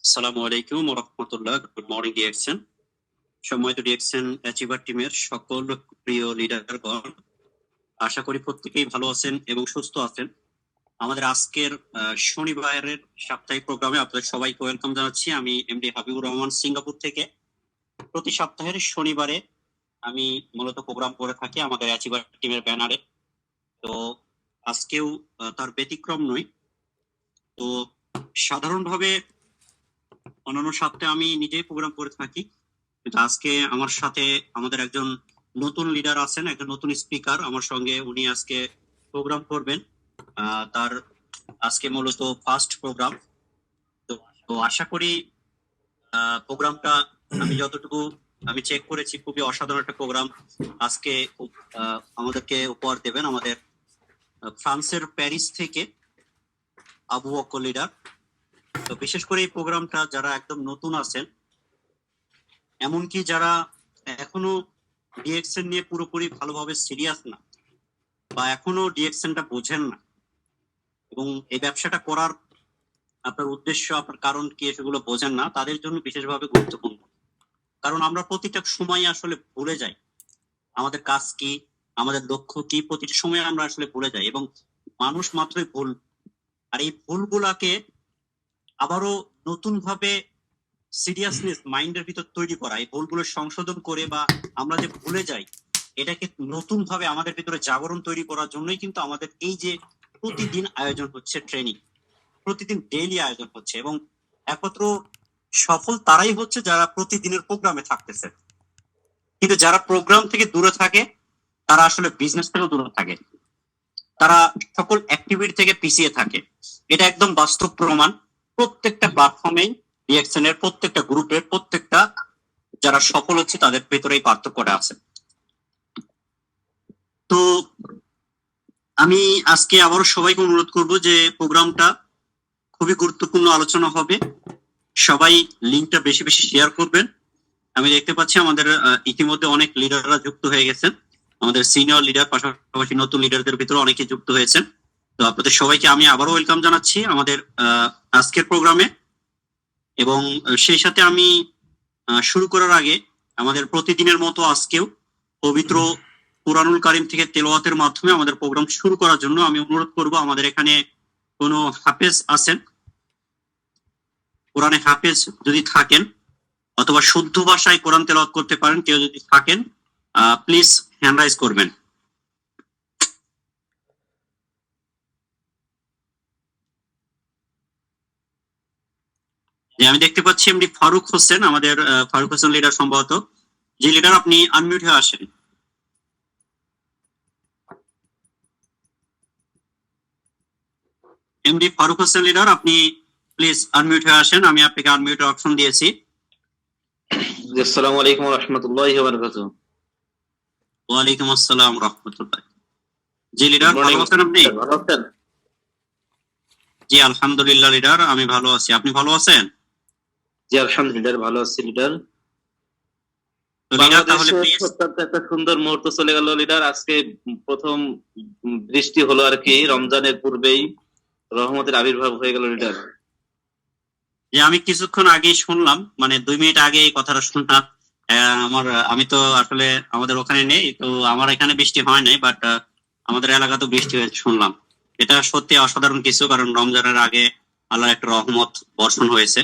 আসসালামু আলাইকুম ওয়া রাহমাতুল্লাহ। Good morning DXN. সম্মানিত ডিএক্সএন অ্যাচিভার টিমের সকল প্রিয় লিডারগণ, আশা করি প্রত্যেকেই ভালো আছেন এবং সুস্থ আছেন। আমাদের আজকের শনিবারের সাপ্তাহিক প্রোগ্রামে আপনাদের সবাইকে ওয়েলকাম জানাচ্ছি। আমি এমডি হাবিবুর রহমান, সিঙ্গাপুর থেকে। প্রতি সপ্তাহের শনিবারে আমি মূলত প্রোগ্রাম করে থাকি আমাদের অ্যাচিভার টিমের ব্যানারে। তো আজকেও তার ব্যতিক্রম নয়। তো সাধারণভাবে অন্যান্য সপ্তাহে আমি নিজেই প্রোগ্রাম করে থাকি, কিন্তু আজকে আমার সাথে আমাদের একজন নতুন লিডার আছেন, একজন নতুন স্পিকার আমার সঙ্গে। উনি আজকে প্রোগ্রাম করবেন। তার আজকে মূলত ফার্স্ট প্রোগ্রাম। তো আশা করি প্রোগ্রামটা আমি যতটুকু আমি চেক করেছি খুবই অসাধারণ একটা প্রোগ্রাম আজকে আমাদেরকে উপহার দেবেন আমাদের ফ্রান্সের প্যারিস থেকে আবু বকর লিডার। তো বিশেষ করে এই প্রোগ্রামটা যারা একদম নতুন আছেন, এমনকি যারা এখনো ডিএক্সএন নিয়ে পুরোপুরি ভালোভাবে সিরিয়াস না, বা এখনো ডিএক্সএনটা বোঝেন না, এবং এই ব্যবসাটা করার আপনার উদ্দেশ্য, আপনার কারণ কি, সেগুলো বোঝেন না, তাদের জন্য বিশেষভাবে গুরুত্বপূর্ণ। কারণ আমরা প্রতিটা সময় আসলে ভুলে যাই আমাদের কাজ কি, আমাদের লক্ষ্য কি। প্রতিটা সময় আমরা আসলে ভুলে যাই, এবং মানুষ মাত্রই ভুল। আর এই ভুলগুলাকে আবারও নতুন ভাবে সিরিয়াসনেস মাইন্ডের ভিতর তৈরি করা, এই ভুলগুলো সংশোধন করে, বা আমরা যে ভুলে যাই এটাকে নতুন ভাবে আমাদের ভিতরে জাগরণ তৈরি করার জন্যই কিন্তু আমাদের এই যে প্রতিদিন আয়োজন হচ্ছে ট্রেনিং, প্রতিদিন ডেইলি আয়োজন হচ্ছে। এবং একমাত্র সফল তারাই হচ্ছে যারা প্রতিদিনের প্রোগ্রামে থাকতেছে। কিন্তু যারা প্রোগ্রাম থেকে দূরে থাকে তারা আসলে বিজনেস থেকেও দূরে থাকে, তারা সকল অ্যাক্টিভিটি থেকে পিছিয়ে থাকে। এটা একদম বাস্তব প্রমাণ। প্রত্যেকটা প্ল্যাটফর্মেই ডিএক্সএন এর প্রত্যেকটা গ্রুপের প্রত্যেকটা যারা সফল হচ্ছে তাদের ভেতরে এই পার্থক্যটা আছে। তো আমি আজকে আবারও সবাইকে অনুরোধ করব যে প্রোগ্রামটা খুবই গুরুত্বপূর্ণ আলোচনা হবে। সবাই লিঙ্কটা বেশি বেশি শেয়ার করবেন। আমি দেখতে পাচ্ছি আমাদের ইতিমধ্যে অনেক লিডাররা যুক্ত হয়ে গেছেন। আমাদের সিনিয়র লিডার পাশাপাশি নতুন লিডারদের ভিতরে অনেকে যুক্ত হয়েছেন। তো আপনাদের সবাইকে আমি আবারও ওয়েলকাম জানাচ্ছি আমাদের আজকের প্রোগ্রামে। এবং সেই সাথে আমি শুরু করার আগে আমাদের প্রতিদিনের মতো আজকেও পবিত্র কুরআনুল কারীম থেকে তেলাওয়াতের মাধ্যমে আমাদের প্রোগ্রাম শুরু করার জন্য আমি অনুরোধ করব, আমাদের এখানে কোনো হাফেজ আছেন, কোরআনে হাফেজ যদি থাকেন, অথবা শুদ্ধ ভাষায় কোরআন তেলাওয়াত করতে পারেন কেউ যদি থাকেন, প্লিজ হ্যান্ড রাইজ করবেন। আমি দেখতে পাচ্ছি এমডি ফারুক হোসেন, আমাদের ফারুক হোসেন লিডার সম্ভবত। যে লিডার আপনি আনমিউট হয়ে আসেন। এমডি ফারুক হোসেন লিডার, আপনি প্লিজ আনমিউট হয়ে আসেন। আমি আপনাকে আনমিউটের অপশন দিয়েছি। আসসালামু আলাইকুম ওয়া রাহমাতুল্লাহি ওয়া বারাকাতুহু। ওয়া আলাইকুম আসসালাম ওয়া রাহমাতুল্লাহ। জি লিডার, ভালো আছেন আপনি? ভালো আছেন? জি আলহামদুলিল্লাহ লিডার, আমি ভালো আছি। আপনি ভালো আছেন? জি আলহামদুলিল্লাহ ভালো আছি লিডার। একটা সুন্দর মুহূর্ত চলে গেল লিডার। আজকে প্রথম বৃষ্টি হলো আর কি, রমজানের পূর্বেই রহমতের আবির্ভাব হয়ে গেল লিডার। যে আমি কিছুক্ষণ আগে শুনলাম, মানে 2 মিনিট আগে এই কথাটা শুনলাম। আমি তো আসলে আমাদের ওখানে নেই, তো আমার এখানে বৃষ্টি হয় নাই, বাট আমাদের এলাকা তো বৃষ্টি হয়েছে শুনলাম। এটা সত্যি অসাধারণ কিছু, কারণ রমজানের আগে আল্লাহর একটা রহমত বর্ষণ হয়েছে।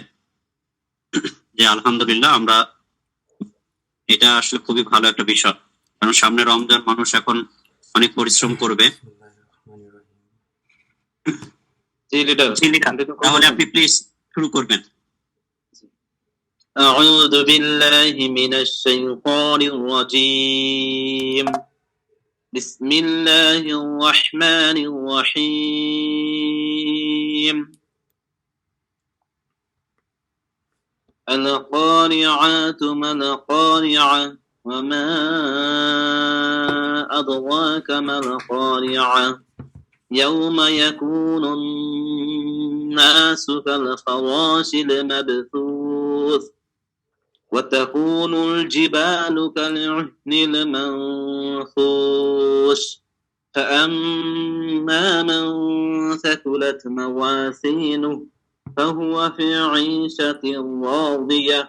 যে আলহামদুলিল্লাহ, আমরা এটা আসলে খুবই ভালো একটা বিষয়, কারণ সামনে রমজান, মানুষ এখন অনেক পরিশ্রম করবে। তাহলে আপনি প্লিজ শুরু করবেন। أعوذ بالله من الشيطان الرجيم بسم الله الرحمن الرحيم القارعات ما القارعة وما أدراك ما القارعة يوم يكون الناس كالفراش المبثوث وتكون الجبال كالعهن المنفوش فأما من ثقلت موازينه فهو في عيشة راضية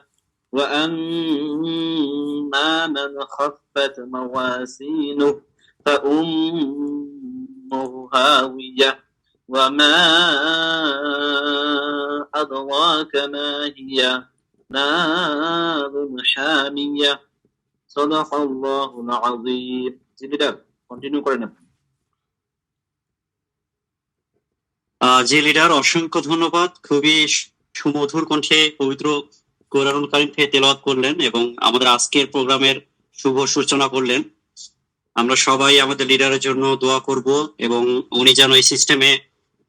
وأما من خفت موازينه فأمه هاوية وما أدراك ما هي نار حامية صدق الله العظيم কন্টিনিউ করেন আপনি। জি লিডার, অসংখ্য ধন্যবাদ। খুবই সুমধুর কণ্ঠে পবিত্র কোরআনুল কারীম থেকে তেলাওয়াত করলেন এবং আমাদের আজকের প্রোগ্রামের শুভ সূচনা করলেন। আমরা সবাই আমাদের লিডারের জন্য দোয়া করব এবং উনি যেন এই সিস্টেমে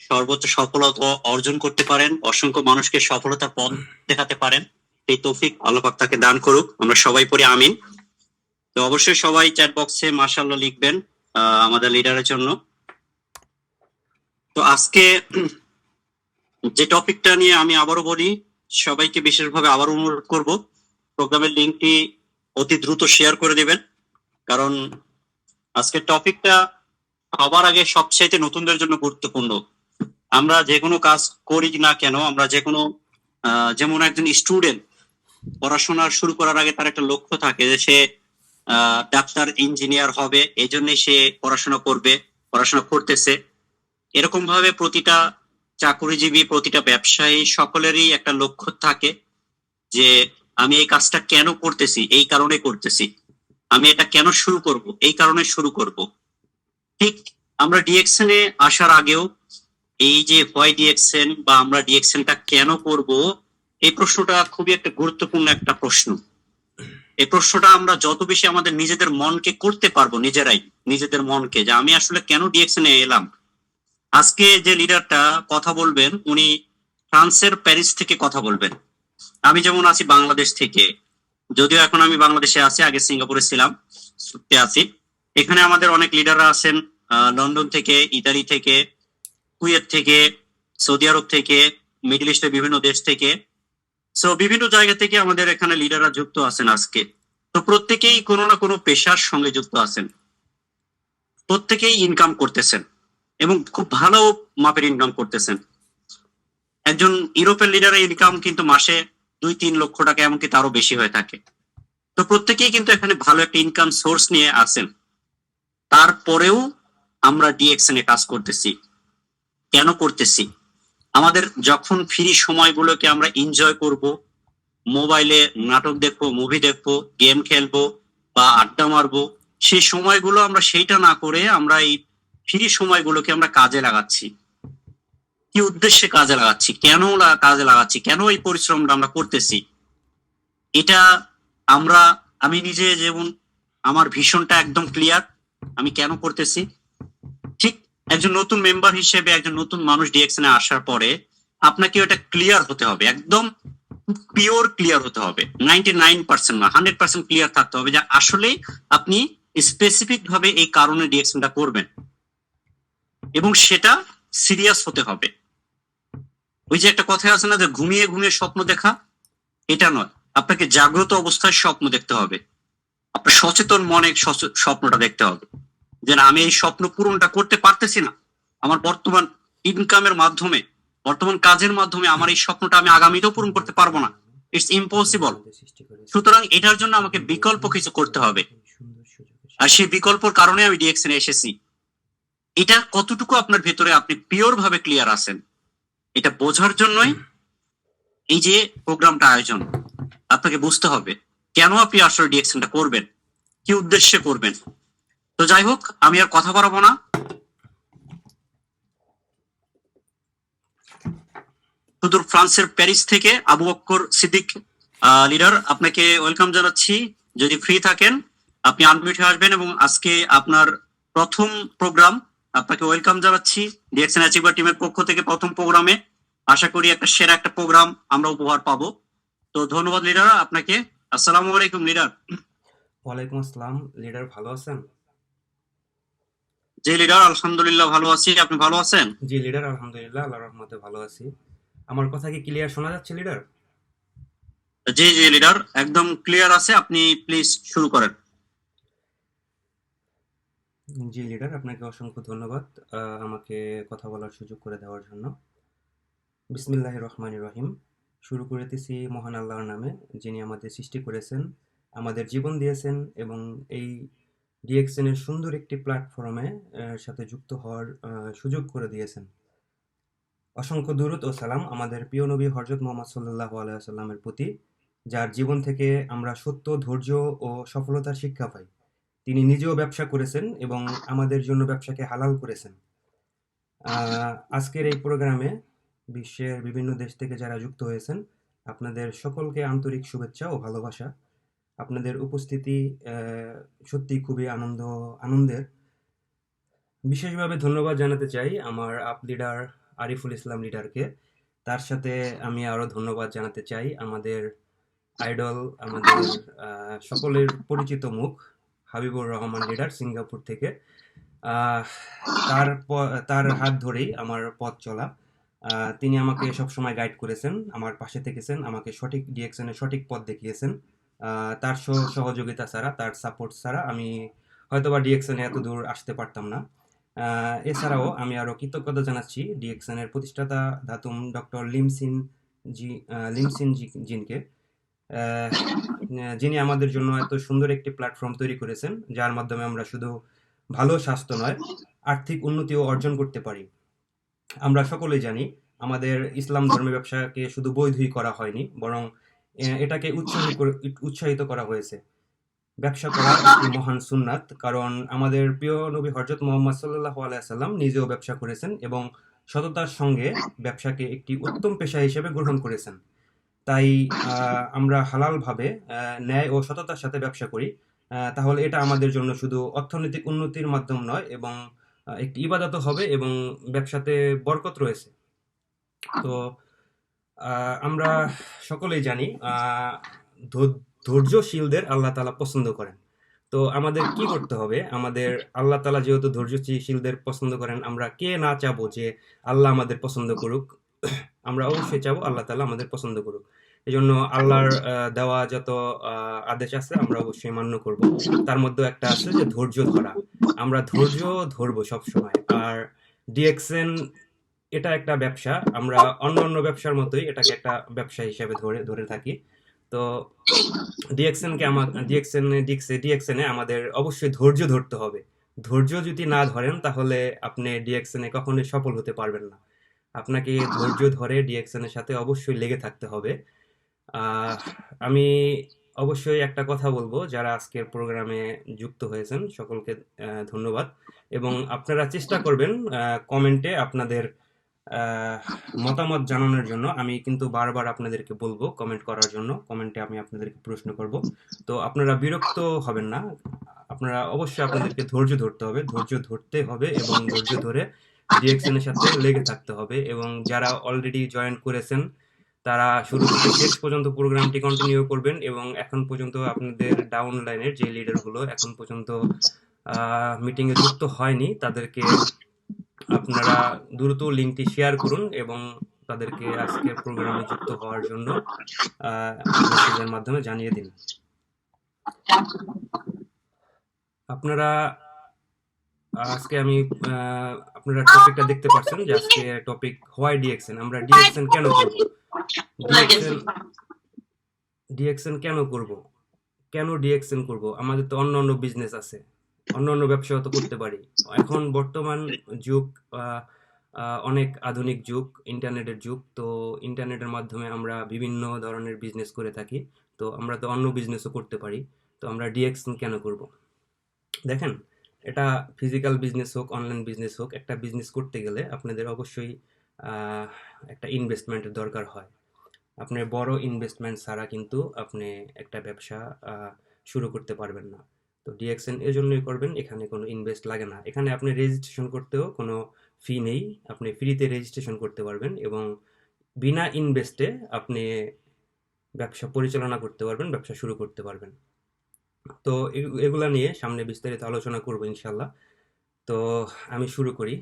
সর্বোচ্চ সফলতা অর্জন করতে পারেন, অসংখ্য মানুষকে সফলতার পথ দেখাতে পারেন। এই তৌফিক আল্লাহ পাক তাকে দান করুক। আমরা সবাই পড়ি আমিন। তো অবশ্যই সবাই চ্যাট বক্সে মাশাআল্লাহ লিখবেন আমাদের লিডারের জন্য। তো আজকে যে টপিকটা নিয়ে আমি আবারও বলি, সবাইকে বিশেষভাবে আবার অনুরোধ করব প্রোগ্রামের লিঙ্কটি অতি দ্রুত শেয়ার করে দিবেন, কারণ আজকের টপিকটা সবার আগে সবচাইতে নতুনদের জন্য গুরুত্বপূর্ণ। আমরা যে কোনো কাজ করি না কেন, আমরা যে কোনো যেমন একজন স্টুডেন্ট পড়াশোনা শুরু করার আগে তার একটা লক্ষ্য থাকে যে সে ডাক্তার ইঞ্জিনিয়ার হবে, এই জন্যই সে পড়াশোনা করতেছে। এরকম ভাবে প্রতিটা চাকুরিজীবী, প্রতিটা ব্যবসায়ী সকলেরই একটা লক্ষ্য থাকে যে আমি এই কাজটা কেন করতেছি, এই কারণে করতেছি। আমি এটা কেন শুরু করব, এই কারণে শুরু করব। ঠিক আমরা ডিএক্সএন এ আসার আগেও এই যে হোয়াই ডিএক্সএন বা আমরা ডিএক্সএনটা কেন করব, এই প্রশ্নটা খুবই একটা গুরুত্বপূর্ণ একটা প্রশ্ন। এই প্রশ্নটা আমরা যত বেশি আমাদের নিজেদের মনকে করতে পারবো, নিজেদের মনকে, যে আমি আসলে কেন ডিএক্সএন এ এলাম। আজকে যে লিডারটা কথা বলবেন উনি ফ্রান্সের প্যারিস থেকে কথা বলবেন। আমি যেমন আছি বাংলাদেশ থেকে, যদিও এখন আমি বাংলাদেশে আছি, আগে সিঙ্গাপুরে ছিলাম, ছুটতে আছি। এখানে আমাদের অনেক লিডাররা আছেন লন্ডন থেকে, ইতালি থেকে, কুয়েত থেকে, সৌদি আরব থেকে, মিডল ইস্টের বিভিন্ন দেশ থেকে। সো বিভিন্ন জায়গা থেকে আমাদের এখানে লিডাররা যুক্ত আছেন আজকে। তো প্রত্যেকেই কোনো না কোনো পেশার সঙ্গে যুক্ত আছেন, প্রত্যেকেই ইনকাম করতেছেন এবং খুব ভালো মাপের ইনকাম করতেছেন। একজন ইউরোপের লিডারের ইনকাম কিন্তু মাসে 2-3 লক্ষ টাকা, এমনকি তারও বেশি হয়ে থাকে। তো প্রত্যেকেই কিন্তু এখানে ভালো একটা ইনকাম সোর্স নিয়ে আছেন। তারপরেও আমরা ডিএক্সএন এ কাজ করতেছি। কেন করতেছি? আমাদের যখন ফ্রি সময়গুলোকে আমরা এনজয় করব, মোবাইলে নাটক দেখবো, মুভি দেখবো, গেম খেলবো বা আড্ডা মারবো, সেই সময়গুলো আমরা সেইটা না করে আমরা এই ফ্রি সময়গুলোকে আমরা কাজে লাগাচ্ছি। কি উদ্দেশ্যে কাজে লাগাচ্ছি, কেন কাজে লাগাচ্ছি, কেন এই পরিশ্রমটা আমরা করতেছি, এটা আমি নিজে যেমন আমার ভীষণটা একদম ক্লিয়ার আমি কেন করতেছি। ঠিক একজন নতুন মেম্বার হিসেবে, একজন নতুন মানুষ ডিএক্সএন এ আসার পরে আপনাকে এটা ক্লিয়ার হতে হবে, একদম পিওর ক্লিয়ার হতে হবে। 99% না, 100% ক্লিয়ার থাকতে হবে যে আসলে আপনি স্পেসিফিক ভাবে এই কারণে ডিএক্সএনটা করবেন এবং সেটা সিরিয়াস হতে হবে। ওই যে একটা কথা আছে না যে ঘুমিয়ে ঘুমিয়ে স্বপ্ন দেখা, এটা নয়। আপনাকে জাগ্রত অবস্থায় স্বপ্ন দেখতে হবে, আপনার সচেতন মনে স্বপ্নটা দেখতে হবে যে না, আমি এই স্বপ্ন পূরণটা করতে পারতেছি না, আমার বর্তমান ইনকামের মাধ্যমে, বর্তমান কাজের মাধ্যমে আমার এই স্বপ্নটা আমি আগামীতেও পূরণ করতে পারবো না, ইটস ইম্পসিবল। সুতরাং এটার জন্য আমাকে বিকল্প কিছু করতে হবে, আর সেই বিকল্পর কারণে আমি ডিএক্সএন এ এসেছি। এটা কতটুকু আপনার ভেতরে আপনি পিওর ভাবে ক্লিয়ার আছেন, এটা বোঝার জন্যই এই যে প্রোগ্রামটা আয়োজন। আপনাকে বুঝতে হবে কেন আপনি আসলে ডিএক্সএনটা করবেন, কি উদ্দেশ্যে করবেন। তো যাই হোক, আমি আর কথা বাড়াবো না। সুদূর ফ্রান্সের প্যারিস থেকে আবু বকর সিদ্দিক লিডার, আপনাকে ওয়েলকাম জানাচ্ছি। যদি ফ্রি থাকেন আপনি আনমিউট হয়ে আসবেন এবং আজকে আপনার প্রথম প্রোগ্রাম, আপনাকে ওয়েলকাম জানাচ্ছি ডিএক্সএন অ্যাচিভার টিমের পক্ষ থেকে। প্রথম প্রোগ্রামে আশা করি একটা সেরা একটা প্রোগ্রাম আমরা উপহার পাবো। তো ধন্যবাদ লিডার আপনাকে। আসসালামু আলাইকুম লিডার। ওয়ালাইকুম আসসালাম লিডার, ভালো আছেন? জি লিডার, আলহামদুলিল্লাহ ভালো আছি, আপনি ভালো আছেন? জি লিডার, আলহামদুলিল্লাহ আল্লাহর রহমতে ভালো আছি। আমার কথা কি ক্লিয়ার শোনা যাচ্ছে লিডার? জি জি লিডার, একদম ক্লিয়ার আছে, আপনি প্লিজ শুরু করেন। জি লিডার, আপনাকে অসংখ্য ধন্যবাদ আমাকে কথা বলার সুযোগ করে দেওয়ার জন্য। বিসমিল্লাহির রহমানির রহিম। শুরু করিতেছি মহান আল্লাহর নামে, যিনি আমাদের সৃষ্টি করেছেন, আমাদের জীবন দিয়েছেন এবং এই ডিএক্সএন এর সুন্দর একটি প্ল্যাটফর্মে সাথে যুক্ত হওয়ার সুযোগ করে দিয়েছেন। অসংখ্য দুরূদ ও সালাম আমাদের প্রিয় নবী হযরত মুহাম্মদ সাল্লাল্লাহু আলাইহি ওয়াসাল্লামের প্রতি, যার জীবন থেকে আমরা সত্য, ধৈর্য ও সফলতার শিক্ষা পাই। তিনি নিজেও ব্যবসা করেছেন এবং আমাদের জন্য ব্যবসাকে হালাল করেছেন। আজকের এই প্রোগ্রামে বিশ্বের বিভিন্ন দেশ থেকে যারা যুক্ত হয়েছেন, আপনাদের সকলকে আন্তরিক শুভেচ্ছা ও ভালোবাসা। আপনাদের উপস্থিতি সত্যি খুবই আনন্দের। বিশেষভাবে ধন্যবাদ জানাতে চাই আমার আপ লিডার আরিফুল ইসলাম লিডারকে। তার সাথে আমি আরও ধন্যবাদ জানাতে চাই আমাদের আইডল, আমাদের সকলের পরিচিত মুখ হাবিবুর রহমান লিডার সিঙ্গাপুর থেকে। তার হাত ধরেই আমার পথ চলা। তিনি আমাকে সবসময় গাইড করেছেন, আমার পাশে থেকেছেন, আমাকে সঠিক ডিরেকশনের সঠিক পথ দেখিয়েছেন। তার সহযোগিতা ছাড়া, তার সাপোর্ট ছাড়া আমি হয়তোবা ডিরেকশনে এত দূর আসতে পারতাম না। এছাড়াও আমি আরও কৃতজ্ঞতা জানাচ্ছি ডিরেকশনের প্রতিষ্ঠাতা ধাতুম ডক্টর লিমসিন জিনকে, যিনি আমাদের জন্য এত সুন্দর একটি প্ল্যাটফর্ম তৈরি করেছেন, যার মাধ্যমে আমরা শুধু ভালো স্বাস্থ্য নয়, আর্থিক উন্নতিও অর্জন করতে পারি। আমরা সকলেই জানি আমাদের ইসলাম ধর্মে ব্যবসাকে শুধু বৈধই করা হয়নি, বরং এটাকে উৎসাহিত করা হয়েছে। ব্যবসা করা একটি মহান সুন্নাত, কারণ আমাদের প্রিয় নবী হযরত মুহাম্মদ সাল্লাল্লাহু আলাইহি ওয়াসাল্লাম নিজেও ব্যবসা করেছেন এবং সততার সঙ্গে ব্যবসাকে একটি উত্তম পেশা হিসেবে গ্রহণ করেছেন। তাই আমরা হালালভাবে ন্যায় ও সততার সাথে ব্যবসা করি, তাহলে এটা আমাদের জন্য শুধু অর্থনৈতিক উন্নতির মাধ্যম নয়, এবং একটি ইবাদতও হবে এবং ব্যবসাতে বরকত রয়েছে। তো আমরা সকলেই জানি ধৈর্যশীলদের আল্লাহ তাআলা পছন্দ করেন। তো আমাদের কি করতে হবে? আমাদের আল্লাহ তাআলা যেহেতু ধৈর্যশীলদের পছন্দ করেন, আমরা কে না চাবো যে আল্লাহ আমাদের পছন্দ করুক? আমরা অবশ্যই চাবো আল্লাহ তাআলা আমাদের পছন্দ করুক। এজন্য আল্লাহর দেওয়া যত আদেশ আছে আমরা অবশ্যই মান্য করব। তার মধ্যে একটা আছে যে ধৈর্য ধরা। আমরা ধৈর্য ধরবো সবসময়। আর ডিএক্সএন এটা একটা ব্যবসা, আমরা অন্যান্য ব্যবসার মতোই এটাকে একটা ব্যবসা হিসেবে ধরে থাকি। তো ডিএক্সএনে আমাদের অবশ্যই ধৈর্য ধরতে হবে। ধৈর্য যদি না ধরেন তাহলে আপনি ডিএক্সএনে কখনোই সফল হতে পারবেন না। আপনাকে ধৈর্য ধরে ডিএক্সএনের সাথে অবশ্যই লেগে থাকতে হবে। আমি অবশ্যই একটা কথা বলবো, যারা আজকের প্রোগ্রামে যুক্ত হয়েছেন সকলকে ধন্যবাদ, এবং আপনারা চেষ্টা করবেন কমেন্টে আপনাদের মতামত জানানোর জন্য। আমি কিন্তু বারবার আপনাদেরকে বলবো কমেন্ট করার জন্য, কমেন্টে আমি আপনাদেরকে প্রশ্ন করব। তো আপনারা বিরক্ত হবেন না, আপনারা অবশ্যই আপনাদেরকে ধৈর্য ধরতে হবে, এবং ধৈর্য ধরে ডিএক্সএনের সাথে লেগে থাকতে হবে। এবং যারা অলরেডি জয়েন করেছেন তারা শুরু থেকে শেষ পর্যন্ত প্রোগ্রামটি কন্টিনিউ করবেন, এবং এখন পর্যন্ত আপনাদের ডাউন লাইনের যে লিডারগুলো এখন পর্যন্ত মিটিংয়ে যুক্ত হয়নি, তাদেরকে আপনারা দ্রুত লিঙ্কটি শেয়ার করুন এবং তাদেরকে আজকের প্রোগ্রামে যুক্ত হওয়ার জন্য মেসেজের মাধ্যমে জানিয়ে দিন। আপনারা আজকে আপনারা টপিকটা দেখতে পাচ্ছেন যে আজকে টপিক হোয়াই ডিএক্সএন। আমরা ডিএক্সএন কেন করব? ডিএক্সএন কেন ডিএক্সএন করব? আমাদের তো অন্য বিজনেস আছে, অন্য ব্যবসাও তো করতে পারি। এখন বর্তমান যুগ অনেক আধুনিক যুগ, ইন্টারনেটের যুগ। তো ইন্টারনেটের মাধ্যমে আমরা বিভিন্ন ধরনের বিজনেস করে থাকি, তো আমরা তো অন্য বিজনেসও করতে পারি। তো আমরা ডিএক্সএন কেন করব? দেখেন, এটা ফিজিক্যাল বিজনেস হোক, অনলাইন বিজনেস হোক, একটা বিজনেস করতে গেলে আপনাদের অবশ্যই একটা ইনভেস্টমেন্টের দরকার হয়। আপনার বড় ইনভেস্টমেন্ট ছাড়া কিন্তু আপনি একটা ব্যবসা শুরু করতে পারবেন না। তো ডিএক্সএন এর জন্যই করবেন, এখানে কোনো ইনভেস্ট লাগে না। এখানে আপনি রেজিস্ট্রেশন করতেও কোনো ফি নেই, আপনি ফ্রিতে রেজিস্ট্রেশন করতে পারবেন এবং বিনা ইনভেস্টে আপনি ব্যবসা পরিচালনা করতে পারবেন, ব্যবসা শুরু করতে পারবেন। তো এগুলা নিয়ে সামনে বিস্তারিত আলোচনা করব ইনশাল্লাহ। তো আমি শুরু করি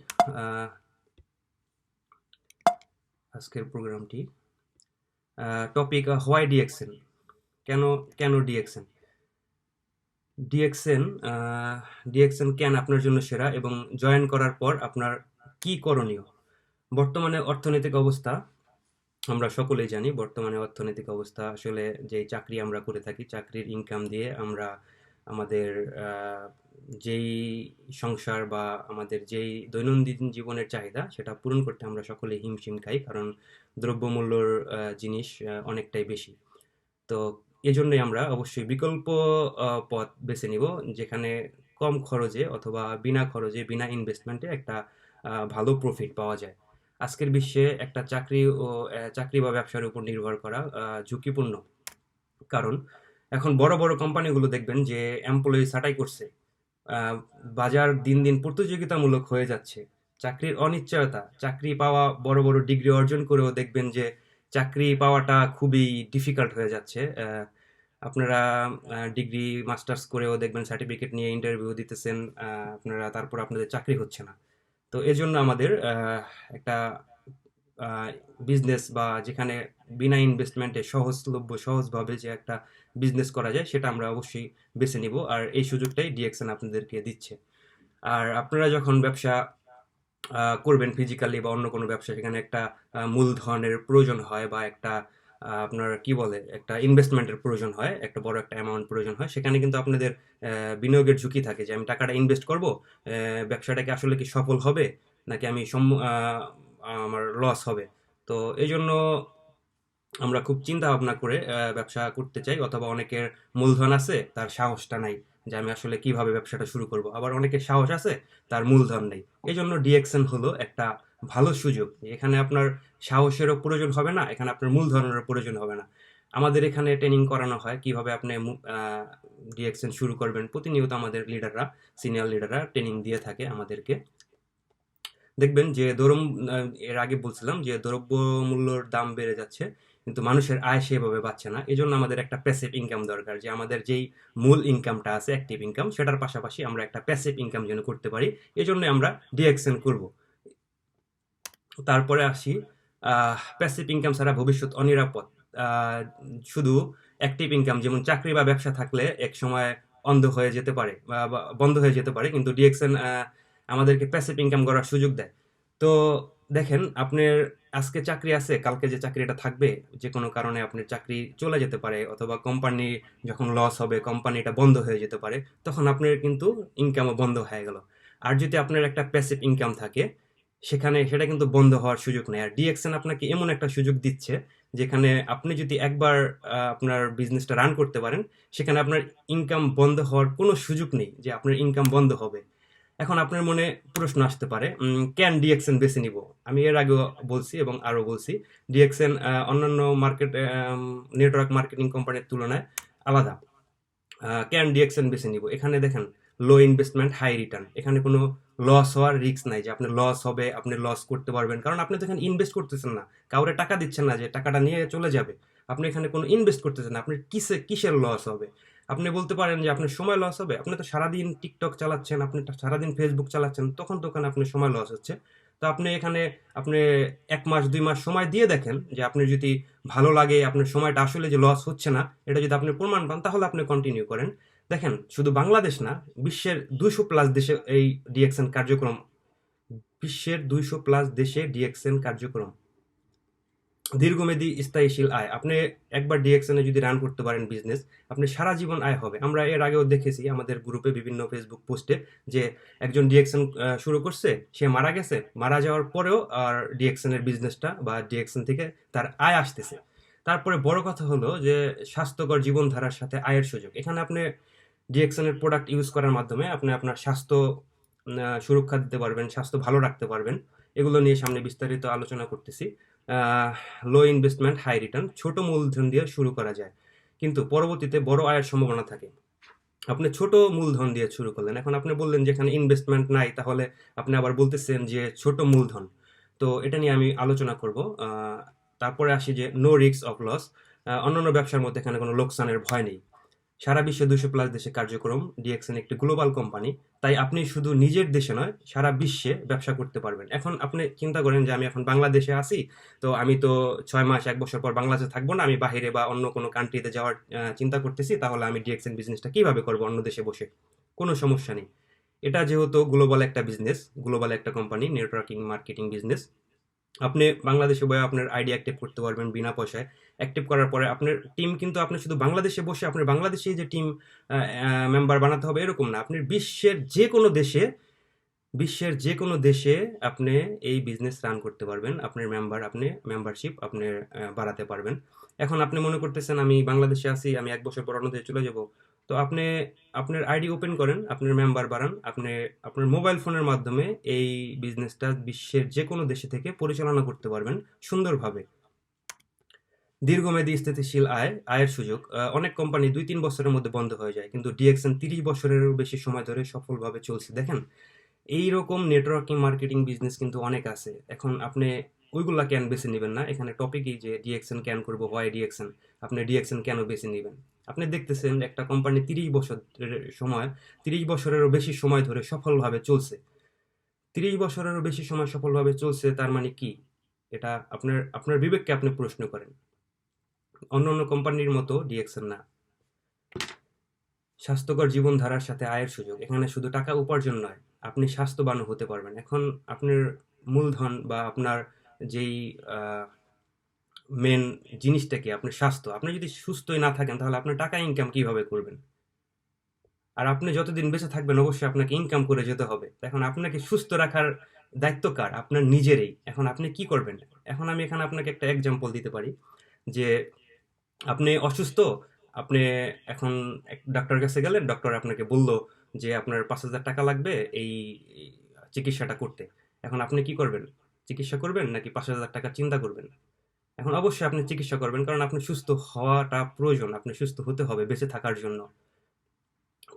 আজকের প্রোগ্রামটি। টপিক হোয়াই ডিএক্সএন, কেন ডিএক্সএন? ডিএক্সএন কেন আপনার জন্য সেরা এবং জয়েন করার পর আপনার কি করণীয়? বর্তমানে অর্থনৈতিক অবস্থা আমরা সকলেই জানি বর্তমানে অর্থনৈতিক অবস্থা আসলে যে চাকরি আমরা করে থাকি চাকরির ইনকাম দিয়ে আমরা আমাদের যেই সংসার বা আমাদের যেই দৈনন্দিন জীবনের চাহিদা সেটা পূরণ করতে আমরা সকলেই হিমশিম খাই, কারণ দ্রব্যমূল্যর জিনিস অনেকটাই বেশি। তো এজন্যই আমরা অবশ্যই বিকল্প পথ বেছে নিব, যেখানে কম খরচে অথবা বিনা খরচে বিনা ইনভেস্টমেন্টে একটা ভালো প্রফিট পাওয়া যায়। আজকের বিশ্বে একটা চাকরি বা ব্যবসার উপর নির্ভর করা ঝুঁকিপূর্ণ, কারণ এখন বড় বড় কোম্পানিগুলো দেখবেন যে এমপ্লয়ি ছাঁটাই করছে। আহ, বাজার দিন দিন প্রতিযোগিতামূলক হয়ে যাচ্ছে। চাকরির অনিশ্চয়তা, চাকরি পাওয়া, বড় বড় ডিগ্রি অর্জন করেও দেখবেন যে চাকরি পাওয়াটা খুবই ডিফিকাল্ট হয়ে যাচ্ছে। আপনারা ডিগ্রি মাস্টার্স করেও দেখবেন সার্টিফিকেট নিয়ে ইন্টারভিউ দিতেছেন, আপনারা তারপর আপনাদের চাকরি হচ্ছে না। তো এজন্য আমাদের একটা বিজনেস বা যেখানে বিনা ইনভেস্টমেন্টে সহজলভ্য সহজভাবে যে একটা বিজনেস করা যায় সেটা আমরা অবশ্যই বেছে নিব, আর এই সুযোগটাই ডিএক্সএন আপনাদেরকে দিচ্ছে। আর আপনারা যখন ব্যবসা করবেন ফিজিক্যালি বা অন্য কোনো ব্যবসা, সেখানে একটা মূলধনের প্রয়োজন হয় বা একটা আপনার কি বলে একটা ইনভেস্টমেন্টের প্রয়োজন হয়, একটা বড় একটা অ্যামাউন্ট প্রয়োজন হয়, সেখানে কিন্তু আপনাদের বিনিয়োগের ঝুঁকি থাকে যে আমি টাকাটা ইনভেস্ট করব, ব্যবসাটাকে আসলে কি সফল হবে নাকি আমার লস হবে। তো এই জন্য আমরা খুব চিন্তা ভাবনা করে ব্যবসা করতে চাই, অথবা অনেকের মূলধন আছে তার সাহসটা নাই যে আমি আসলে কিভাবে ব্যবসাটা শুরু করব, আবার অনেকের সাহস আছে তার মূলধন নেই। এই জন্য ডিএক্সএন হলো একটা ভালো সুযোগ। এখানে আপনার সাহসেরও প্রয়োজন হবে না, এখানে আপনার মূলধনেরও প্রয়োজন হবে না। আমাদের এখানে ট্রেনিং করানো হয় কিভাবে আপনি ডিএক্সএন শুরু করবেন। প্রতিনিয়ত আমাদের লিডাররা, সিনিয়র লিডাররা ট্রেনিং দিয়ে থাকে আমাদেরকে। দেখবেন যে এর আগে বলছিলাম যে দ্রব্য মূল্যর দাম বেড়ে যাচ্ছে, কিন্তু মানুষের আয় সেভাবে বাড়ছে না। এই জন্য আমাদের একটা প্যাসিভ ইনকাম দরকার, যে আমাদের যেই মূল ইনকামটা আছে অ্যাক্টিভ ইনকাম, সেটার পাশাপাশি আমরা একটা প্যাসিভ ইনকাম যেন করতে পারি। এই জন্য আমরা ডিএক্সএন করব। তারপরে আসি, প্যাসিভ ইনকাম ছাড়া ভবিষ্যৎ অনিরাপদ। শুধু অ্যাক্টিভ ইনকাম যেমন চাকরি বা ব্যবসা থাকলে এক সময় অন্ধ হয়ে যেতে পারে বা বন্ধ হয়ে যেতে পারে, কিন্তু ডিএক্সএন আমাদেরকে প্যাসিভ ইনকাম করার সুযোগ দেয়। তো দেখেন, আপনার আজকে চাকরি আছে, কালকে যে চাকরিটা থাকবে, যে কোনো কারণে আপনার চাকরি চলে যেতে পারে, অথবা কোম্পানি যখন লস হবে, কোম্পানিটা বন্ধ হয়ে যেতে পারে, তখন আপনার কিন্তু ইনকামও বন্ধ হয়ে গেল। আর যদি আপনার একটা প্যাসিভ ইনকাম থাকে, সেটা কিন্তু বন্ধ হওয়ার সুযোগ নেই। আর ডিএক্সএন আপনাকে এমন একটা সুযোগ দিচ্ছে যেখানে আপনি যদি একবার আপনার বিজনেসটা রান করতে পারেন, সেখানে আপনার ইনকাম বন্ধ হওয়ার কোনো সুযোগ নেই যে আপনার ইনকাম বন্ধ হবে। এখন আপনার মনে প্রশ্ন আসতে পারে, কেন ডিএক্সএন বেছে নিব? আমি এর আগেও বলছি এবং আরো বলছি, ডিএক্সএন অন্যান্য নেটওয়ার্ক মার্কেটিং কোম্পানির তুলনায় আলাদা। কেন ডিএক্সএন বেছে নিব? এখানে দেখেন, লো ইনভেস্টমেন্ট হাই রিটার্ন। এখানে কোনো লস হওয়ার রিস্ক নাই যে আপনার লস হবে, আপনি লস করতে পারবেন, কারণ আপনি তো এখানে ইনভেস্ট করতেছেন না, কাউরে টাকা দিচ্ছেন না যে টাকাটা নিয়ে চলে যাবে। আপনি এখানে কোনো ইনভেস্ট করতেছেন না, আপনি কিসের লস হবে? আপনি বলতে পারেন যে আপনার সময় লস হবে, আপনি তো সারাদিন টিকটক চালাচ্ছেন, আপনি সারাদিন ফেসবুক চালাচ্ছেন, তখন তো ওখানে আপনার সময় লস হচ্ছে। তো আপনি এখানে আপনি 1 মাস 2 মাস সময় দিয়ে দেখেন, যে আপনি যদি ভালো লাগে, আপনার সময়টা আসলে যে লস হচ্ছে না, এটা যদি আপনি প্রমাণ পান, তাহলে আপনি কন্টিনিউ করেন। দেখেন, শুধু বাংলাদেশ না, বিশ্বের 200+ দেশে এই ডিএক্সএন কার্যক্রম, বিশ্বের 200+ দেশে ডিএক্সএন কার্যক্রম। দীর্ঘমেয়াদী স্থায়ীশীল আয়। আপনি একবার ডিএক্সএন এ যদি রান করতে পারেন বিজনেস, আপনি সারা জীবন আয় হবে। আমরা এর আগেও দেখেছি আমাদের গ্রুপে বিভিন্ন ফেসবুক পোস্টে, যে একজন ডিএক্সএন শুরু করছে, সে মারা গেছে, মারা যাওয়ার পরেও আর ডিএক্সএন এর বিজনেসটা বা ডিএক্সএন থেকে তার আয় আসতেছে। তারপরে বড় কথা হলো যে স্বাস্থ্যকর জীবনধারার সাথে আয়ের সুযোগ। এখানে আপনি ডিএক্সএন এর প্রোডাক্ট ইউজ করার মাধ্যমে আপনি আপনার স্বাস্থ্য সুরক্ষা দিতে পারবেন, স্বাস্থ্য ভালো রাখতে পারবেন। এগুলো নিয়ে সামনে বিস্তারিত আলোচনা করতেছি। লো ইনভেস্টমেন্ট হাই রিটার্ন, ছোট মূলধন দিয়ে শুরু করা যায়, কিন্তু পরবর্তীতে বড় আয়ের সম্ভাবনা থাকে। আপনি ছোট মূলধন দিয়ে শুরু করলেন, এখন আপনি বললেন যেখানে ইনভেস্টমেন্ট নাই, তাহলে আপনি আবার বলতেছেন যে ছোট মূলধন। তো এটা নিয়ে আমি আলোচনা করব। তারপরে আসি যে নো রিস্ক অফ লস। অন্যান্য ব্যবসার মধ্যে এখানে কোনো লোকসানের ভয় নেই। সারা বিশ্বে 200+ দেশে কার্যক্রম। ডিএক্সএন একটি গ্লোবাল কোম্পানি, তাই আপনি শুধু নিজের দেশে নয়, সারা বিশ্বে ব্যবসা করতে পারবেন। এখন আপনি চিন্তা করেন যে আমি এখন বাংলাদেশে আছি, তো আমি তো 6 মাস 1 বছর পর বাংলাদেশে থাকবো না, আমি বাহিরে বা অন্য কোনো কান্ট্রিতে যাওয়ার চিন্তা করতেছি, তাহলে আমি ডিএক্সএন বিজনেসটা কিভাবে করবো অন্য দেশে বসে? কোনো সমস্যা নেই। এটা যেহেতু গ্লোবাল একটা বিজনেস, গ্লোবাল একটা কোম্পানি, নেটওয়ার্কিং মার্কেটিং বিজনেস, আপনি বাংলাদেশে বসে আপনার আইডি অ্যাক্টিভ করতে পারবেন বিনা পয়সায়। অ্যাক্টিভ করার পরে আপনার টিম কিন্তু আপনি শুধু বাংলাদেশে বসে আপনার বাংলাদেশেই যে টিম মেম্বার বানাতে হবে এরকম না। আপনি বিশ্বের যে কোনো দেশে আপনি এই বিজনেস রান করতে পারবেন। আপনার মেম্বারশিপ আপনি বাড়াতে পারবেন। এখন আপনি মনে করতেছেন আমি বাংলাদেশে আছি, আমি 1 বছর পর অন্য দেশে চলে যাব। তো আপনি আপনার আইডি ওপেন করেন, আপনার মেম্বার বাড়ান। আপনি আপনার মোবাইল ফোনের মাধ্যমে এই বিজনেসটা বিশ্বের যেকোনো দেশে থেকে পরিচালনা করতে পারবেন সুন্দরভাবে। দীর্ঘমেয়াদী স্থিতিশীল আয়ের সুযোগ। অনেক কোম্পানি 2-3 বছরের মধ্যে বন্ধ হয়ে যায়, কিন্তু ডিএক্সএন 30 বছরেরও বেশি সময় ধরে সফলভাবে চলছে। দেখেন, এইরকম নেটওয়ার্কিং মার্কেটিং বিজনেস কিন্তু অনেক আছে। এখন আপনি ওইগুলা কেন বেছে নেবেন না? এখানে টপিকই যে ডিএক্সএন কেন করবো, হোয়াই ডিএক্সএন, আপনি ডিএক্সএন কেন বেছে নেবেন? আপনি দেখতেছেন একটা কোম্পানি 30 বছরেরও বেশি সময় ধরে সফলভাবে চলছে। 30 বছরেরও বেশি সময় সফলভাবে চলছে, তার মানে কি? এটা আপনার বিবেককে আপনি প্রশ্ন করেন। অন্যান্য কোম্পানির মতো ডিএক্সএন না। স্বাস্থ্যকর জীবনধারার সাথে আয়ের সুযোগ। এখানে শুধু টাকা উপার্জন নয়, আপনি স্বাস্থ্যবানও হতে পারবেন। এখন আপনার মূলধন বা আপনার যেই মেন জিনিসটা কি? আপনার স্বাস্থ্য। আপনি যদি সুস্থই না থাকেন তাহলে আপনার টাকা ইনকাম কিভাবে করবেন? আর আপনি যতদিন বেঁচে থাকবেন অবশ্যই আপনাকে ইনকাম করে যেতে হবে। এখন আপনাকে সুস্থ রাখার দায়িত্ব কার? আপনার নিজেরই। এখন আপনি কি করবেন? এখন আমি এখানে আপনাকে একটা এক্সাম্পল দিতে পারি যে আপনি অসুস্থ, আপনি এখন ডাক্তারের কাছে গেলেন, ডক্টর আপনাকে বলল যে আপনার 5,000 টাকা লাগবে এই এই চিকিৎসাটা করতে। এখন আপনি কি করবেন? চিকিৎসা করবেন নাকি 5,000 টাকা চিন্তা করবেন? এখন অবশ্যই আপনি চিকিৎসা করবেন, কারণ আপনি সুস্থ হওয়াটা প্রয়োজন, আপনি সুস্থ হতে হবে বেঁচে থাকার জন্য।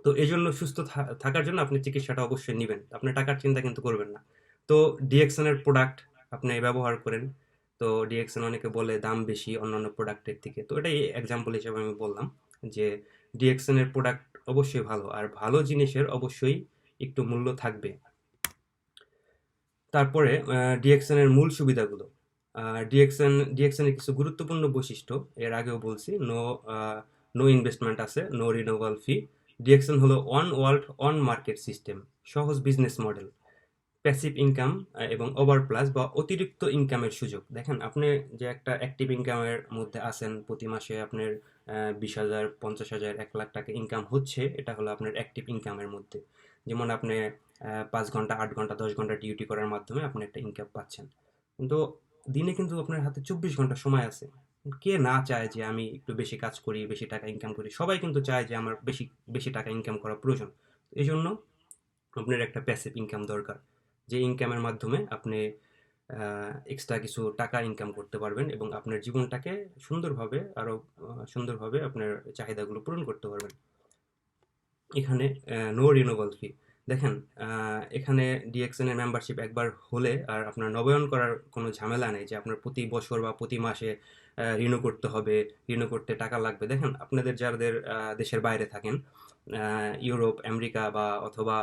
তো এই জন্য সুস্থ থাকার জন্য আপনি চিকিৎসাটা অবশ্যই নেবেন, আপনি টাকার চিন্তা কিন্তু করবেন না। তো ডিএক্সএন এর প্রোডাক্ট আপনি ব্যবহার করেন। তো ডিএক্সএন অনেকে বলে দাম বেশি অন্যান্য প্রোডাক্টের থেকে, তো এটাই এক্সাম্পল হিসেবে আমি বললাম যে ডিএক্সএন এর প্রোডাক্ট অবশ্যই ভালো, আর ভালো জিনিসের অবশ্যই একটু মূল্য থাকবে। তারপরে ডিএক্সএন এর মূল সুবিধাগুলো। ডিএক্সএন এর কিছু গুরুত্বপূর্ণ বৈশিষ্ট্য এর আগেও বলছি। নো ইনভেস্টমেন্ট আছে, নো রিনিউয়াল ফি। ডিএক্সএন হলো one world one market system, সহজ বিজনেস মডেল, প্যাসিভ ইনকাম এবং ওভার প্লাস বা অতিরিক্ত ইনকামের সুযোগ। দেখেন, আপনি যে একটা অ্যাক্টিভ ইনকামের মধ্যে আছেন, প্রতি মাসে আপনার 20,000, 50,000, 1 লাখ টাকা ইনকাম হচ্ছে, এটা হলো আপনার অ্যাক্টিভ ইনকামের মধ্যে। যেমন আপনি 5 ঘন্টা, 8 ঘন্টা, 10 ঘন্টা ডিউটি করার মাধ্যমে আপনি একটা ইনকাম পাচ্ছেন। কিন্তু দিনে কিন্তু আপনার হাতে 24 ঘন্টা সময় আছে। কে না চায় যে আমি একটু বেশি কাজ করি, বেশি টাকা ইনকাম করি? সবাই কিন্তু চায় যে আমার বেশি বেশি টাকা ইনকাম করা প্রয়োজন। এই জন্য আপনার একটা প্যাসিভ ইনকাম দরকার, যে ইনকামের মাধ্যমে আপনি এক্সট্রা কিছু টাকা ইনকাম করতে পারবেন এবং আপনার জীবনটাকে সুন্দরভাবে আপনার চাহিদাগুলো পূরণ করতে পারবেন। এখানে নো রিনিউয়াল ফি। দেখেন, এখানে ডিএক্সএন এর মেম্বারশিপ একবার হলে আর আপনার নবায়ন করার কোনো ঝামেলা নেই যে আপনার প্রতি বছর বা প্রতি মাসে রিনিউ করতে হবে, রিনিউ করতে টাকা লাগবে। দেখেন, আপনাদের যাদের দেশের বাইরে থাকেন, ইউরোপ, আমেরিকা বা অথবা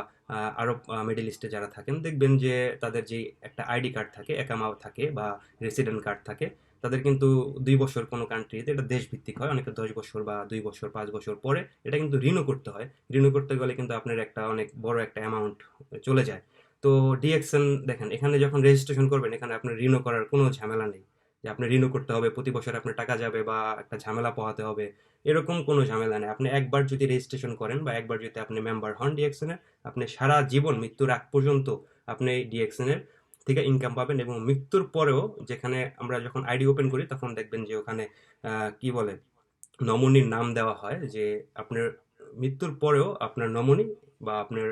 আরব মিডল ইস্টে যারা থাকেন, দেখবেন যে তাদের যে একটা আইডি কার্ড থাকে, একামা থাকে বা রেসিডেন্ট কার্ড থাকে, তাদের কিন্তু 2 বছর কোনো কান্ট্রিতে, এটা দেশভিত্তিক হয়, অনেকে 10 বছর বা 2 বছর 5 বছর পরে এটা কিন্তু রিনিউ করতে হয়। রিনিউ করতে গেলে কিন্তু আপনার একটা অনেক বড় একটা অ্যামাউন্ট চলে যায়। তো ডিএক্সএন দেখেন, এখানে যখন রেজিস্ট্রেশন করবেন এখানে আপনার রিনিউ করার কোনো ঝামেলা নেই যে আপনি রিনিউ করতে হবে, প্রতি বছর আপনার টাকা যাবে বা একটা ঝামেলা পোহাতে হবে, এরকম কোনো ঝামেলা নেই। আপনি একবার যদি রেজিস্ট্রেশন করেন বা একবার যদি আপনি মেম্বার হন ডিএক্সএন এর, আপনি সারা জীবন মৃত্যুর আগ পর্যন্ত আপনি ডিএক্সএন এর থেকে ইনকাম পাবেন। এবং মৃত্যুর পরেও, যেখানে আমরা যখন আইডি ওপেন করি তখন দেখবেন যে ওখানে কি বলে, নমুনির নাম দেওয়া হয়, যে আপনার মৃত্যুর পরেও আপনার নমুনি বা আপনার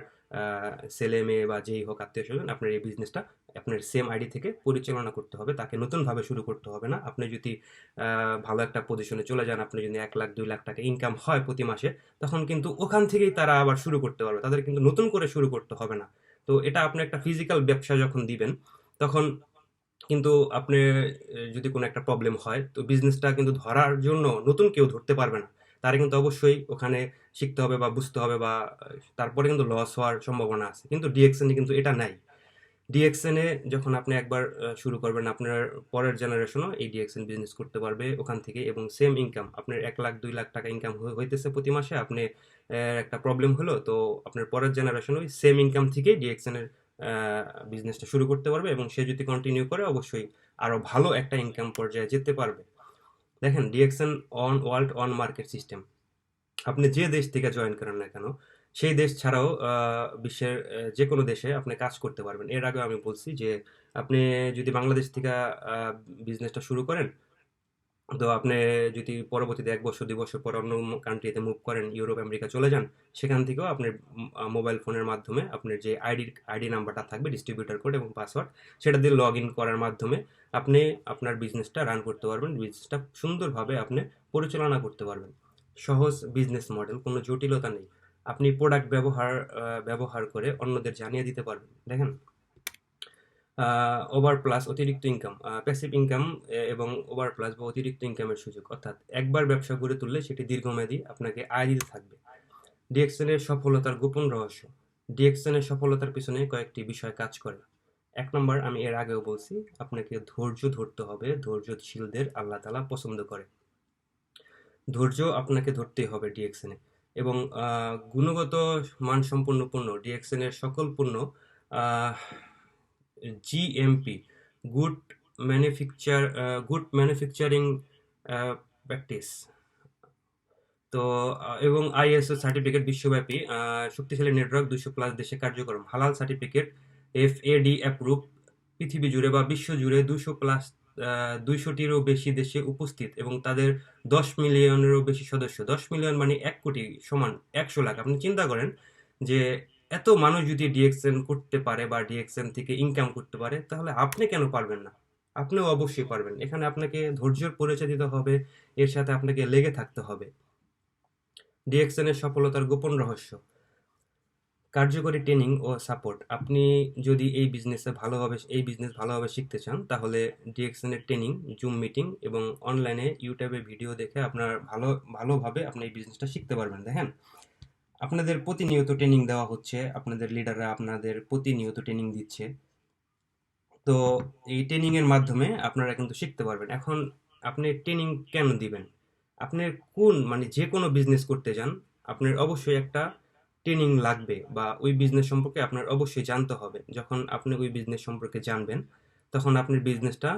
ছেলে মেয়ে বা যেই হোক আত্মীয় স্বজন আপনার এই বিজনেসটা আপনার সেম আইডি থেকে পরিচালনা করতে হবে, তাকে নতুনভাবে শুরু করতে হবে না। আপনি যদি ভালো একটা পজিশনে চলে যান, আপনি যদি 1 লাখ 2 লাখ টাকা ইনকাম হয় প্রতি মাসে, তখন কিন্তু ওখান থেকেই তারা আবার শুরু করতে পারবে, তাদের কিন্তু নতুন করে শুরু করতে হবে না। তো এটা আপনি একটা ফিজিক্যাল ব্যবসা যখন দিবেন, তখন কিন্তু আপনি যদি কোনো একটা প্রবলেম হয়, তো বিজনেসটা কিন্তু ধরার জন্য নতুন কেউ ধরতে পারবে না। তারা কিন্তু অবশ্যই ওখানে শিখতে হবে বা বুঝতে হবে বা তারপরে কিন্তু লস হওয়ার সম্ভাবনা আছে। কিন্তু ডিএক্সএন এ কিন্তু এটা নাই। ডিএক্সএন এ যখন আপনি একবার শুরু করবেন, আপনার পরের জেনারেশনও এই ডিএক্সএন বিজনেস করতে পারবে ওখান থেকে, এবং সেম ইনকাম আপনার 1 লাখ 2 লাখ টাকা ইনকাম হইতেছে প্রতি মাসে। আপনি একটা প্রবলেম হলো, তো আপনার পরের জেনারেশন ওই সেম ইনকাম থেকেই ডিএক্সএন এর বিজনেসটা শুরু করতে পারবে, এবং সে যদি কন্টিনিউ করে অবশ্যই আরো ভালো একটা ইনকাম পর্যায়ে যেতে পারবে। দেখেন, DXN on world on market system, আপনি যে দেশ থেকে জয়েন করেন না কেন, সেই দেশ ছাড়াও বিশ্বের যে কোনো দেশে আপনি কাজ করতে পারবেন। এর আগে আমি বলছি যে আপনি যদি বাংলাদেশ থেকে বিজনেসটা শুরু করেন, তো আপনি যদি পরবর্তীতে 1 বছর 2 বছর পর অন্য কান্ট্রিতে মুভ করেন, ইউরোপ আমেরিকা চলে যান, সেখান থেকেও আপনার মোবাইল ফোনের মাধ্যমে আপনার যে আইডি নাম্বারটা থাকবে, ডিস্ট্রিবিউটার কোড এবং পাসওয়ার্ড, সেটা দিয়ে লগ ইন করার মাধ্যমে আপনি আপনার বিজনেসটা রান করতে পারবেন, বিজনেসটা সুন্দরভাবে আপনি পরিচালনা করতে পারবেন। সহজ বিজনেস মডেল, কোনো জটিলতা নেই। আপনি প্রোডাক্ট ব্যবহার করে অন্যদের জানিয়ে দিতে পারবেন। দেখেন, ওভার প্লাস অতিরিক্ত ইনকাম, প্যাসিভ ইনকাম এবং ওভার প্লাস বা অতিরিক্ত ইনকামের সুযোগ, অর্থাৎ একবার ব্যবসা গড়ে তুললে সেটি দীর্ঘমেয়াদী আপনাকে আয় দিতে থাকবে। ডিএক্সএন এর সফলতার গোপন রহস্য। ডিএক্সএন এর সফলতার পিছনে কয়েকটি বিষয় কাজ করে। 1 নম্বর, আমি এর আগেও বলছি, আপনাকে ধৈর্য ধরতে হবে। ধৈর্যশীলদের আল্লাহ তাআলা পছন্দ করে। ধৈর্য আপনাকে ধরতেই হবে ডিএক্সএন এ। এবং গুণগত মানসম্পন্ন পণ্য, ডিএক্সএন এর সকল পণ্য GMP, good good manufacturing practice, তো এবং আইএসও সার্টিফিকেট, বিশ্বব্যাপী শক্তিশালী নেটওয়ার্ক, 200+ দেশে কার্যক্রম, হালাল সার্টিফিকেট, এফএডি অ্যাপ্রুভ, পৃথিবী জুড়ে বা বিশ্ব জুড়ে 200টিরও বেশি দেশে উপস্থিত, এবং তাদের 10 মিলিয়নেরও বেশি সদস্য। 10 মিলিয়ন মানে 1 কোটি সমান 100 লাখ। আপনি চিন্তা করেন যে এত মানুষ যদি ডিএক্সএন করতে পারে বা ডিএক্সএন থেকে ইনকাম করতে পারে, তাহলে আপনি কেন পারবেন না? আপনিও অবশ্যই পারবেন। এখানে আপনাকে ধৈর্যের পরিচয় দিতে হবে, এর সাথে আপনাকে লেগে থাকতে হবে। ডিএক্সএন এর সফলতার গোপন রহস্য, কার্যকরী ট্রেনিং ও সাপোর্ট। আপনি যদি এই বিজনেস ভালোভাবে শিখতে চান, তাহলে ডিএক্সএন এর ট্রেনিং, জুম মিটিং এবং অনলাইনে ইউটিউবে ভিডিও দেখে আপনার ভালোভাবে আপনি এই বিজনেসটা শিখতে পারবেন। দেখেন, আপনাদের প্রতিনিয়ত ট্রেনিং দেওয়া হচ্ছে, আপনাদের লিডাররা আপনাদের প্রতিনিয়ত ট্রেনিং দিচ্ছে। তো এই ট্রেনিং এর মাধ্যমে আপনারা কিন্তু শিখতে পারবেন। এখন আপনি ট্রেনিং কেন দিবেন? আপনি মানে যে কোনো বিজনেস করতে যান, আপনার অবশ্যই একটা ট্রেনিং লাগবে, বা ওই বিজনেস সম্পর্কে আপনার অবশ্যই জানতে হবে। যখন আপনি ওই বিজনেস সম্পর্কে জানবেন, তখন আপনার বিজনেসটা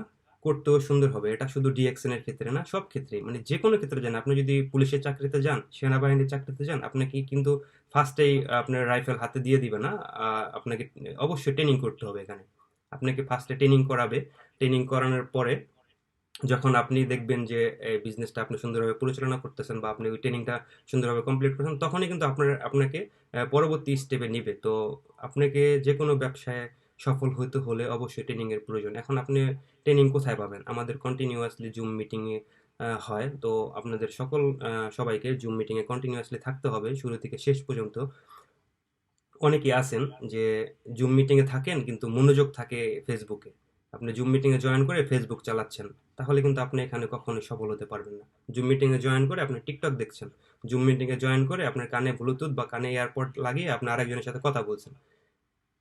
করতেও সুন্দর হবে। এটা শুধু ডিএক্সএন এর ক্ষেত্রে না, সব ক্ষেত্রেই, মানে যে কোনো ক্ষেত্রে যান, আপনি যদি পুলিশের চাকরিতে যান, সেনাবাহিনীর চাকরিতে যান, আপনাকে কিন্তু ফার্স্টেই আপনার রাইফেল হাতে দিয়ে দিবে না। আপনাকে অবশ্যই ট্রেনিং করতে হবে। এখানে আপনাকে ফার্স্টে ট্রেনিং করাবে। ট্রেনিং করানোর পরে যখন আপনি দেখবেন যে এই বিজনেসটা আপনি সুন্দরভাবে পরিচালনা করতেছেন, বা আপনি ওই ট্রেনিংটা সুন্দরভাবে কমপ্লিট করছেন, তখনই কিন্তু আপনাকে পরবর্তী স্টেপে নিবে। তো আপনাকে যে কোনো ব্যবসায় সফল হতে হলে অবশ্যই ট্রেনিং এর প্রয়োজন। এখন আপনি ট্রেনিং কোথায় পাবেন? আমাদের কন্টিনিউয়াসলি জুম মিটিং এ হয়। তো আপনাদের সবাইকে জুম মিটিং এ কন্টিনিউয়াসলি থাকতে হবে শুরু থেকে শেষ পর্যন্ত। অনেকেই আছেন যে জুম মিটিং এ থাকেন কিন্তু মনোযোগ থাকে ফেসবুকে। আপনি জুম মিটিং এ জয়েন করে ফেসবুক চালাচ্ছেন, তাহলে কিন্তু আপনি এখানে কখনোই সফল হতে পারবেন না। জুম মিটিং এ জয়েন করে আপনি টিকটক দেখছেন, জুম মিটিং এ জয়েন করে আপনার কানে ব্লুটুথ বা কানে এয়ারপড লাগিয়ে আপনি আরেকজনের সাথে কথা বলছেন,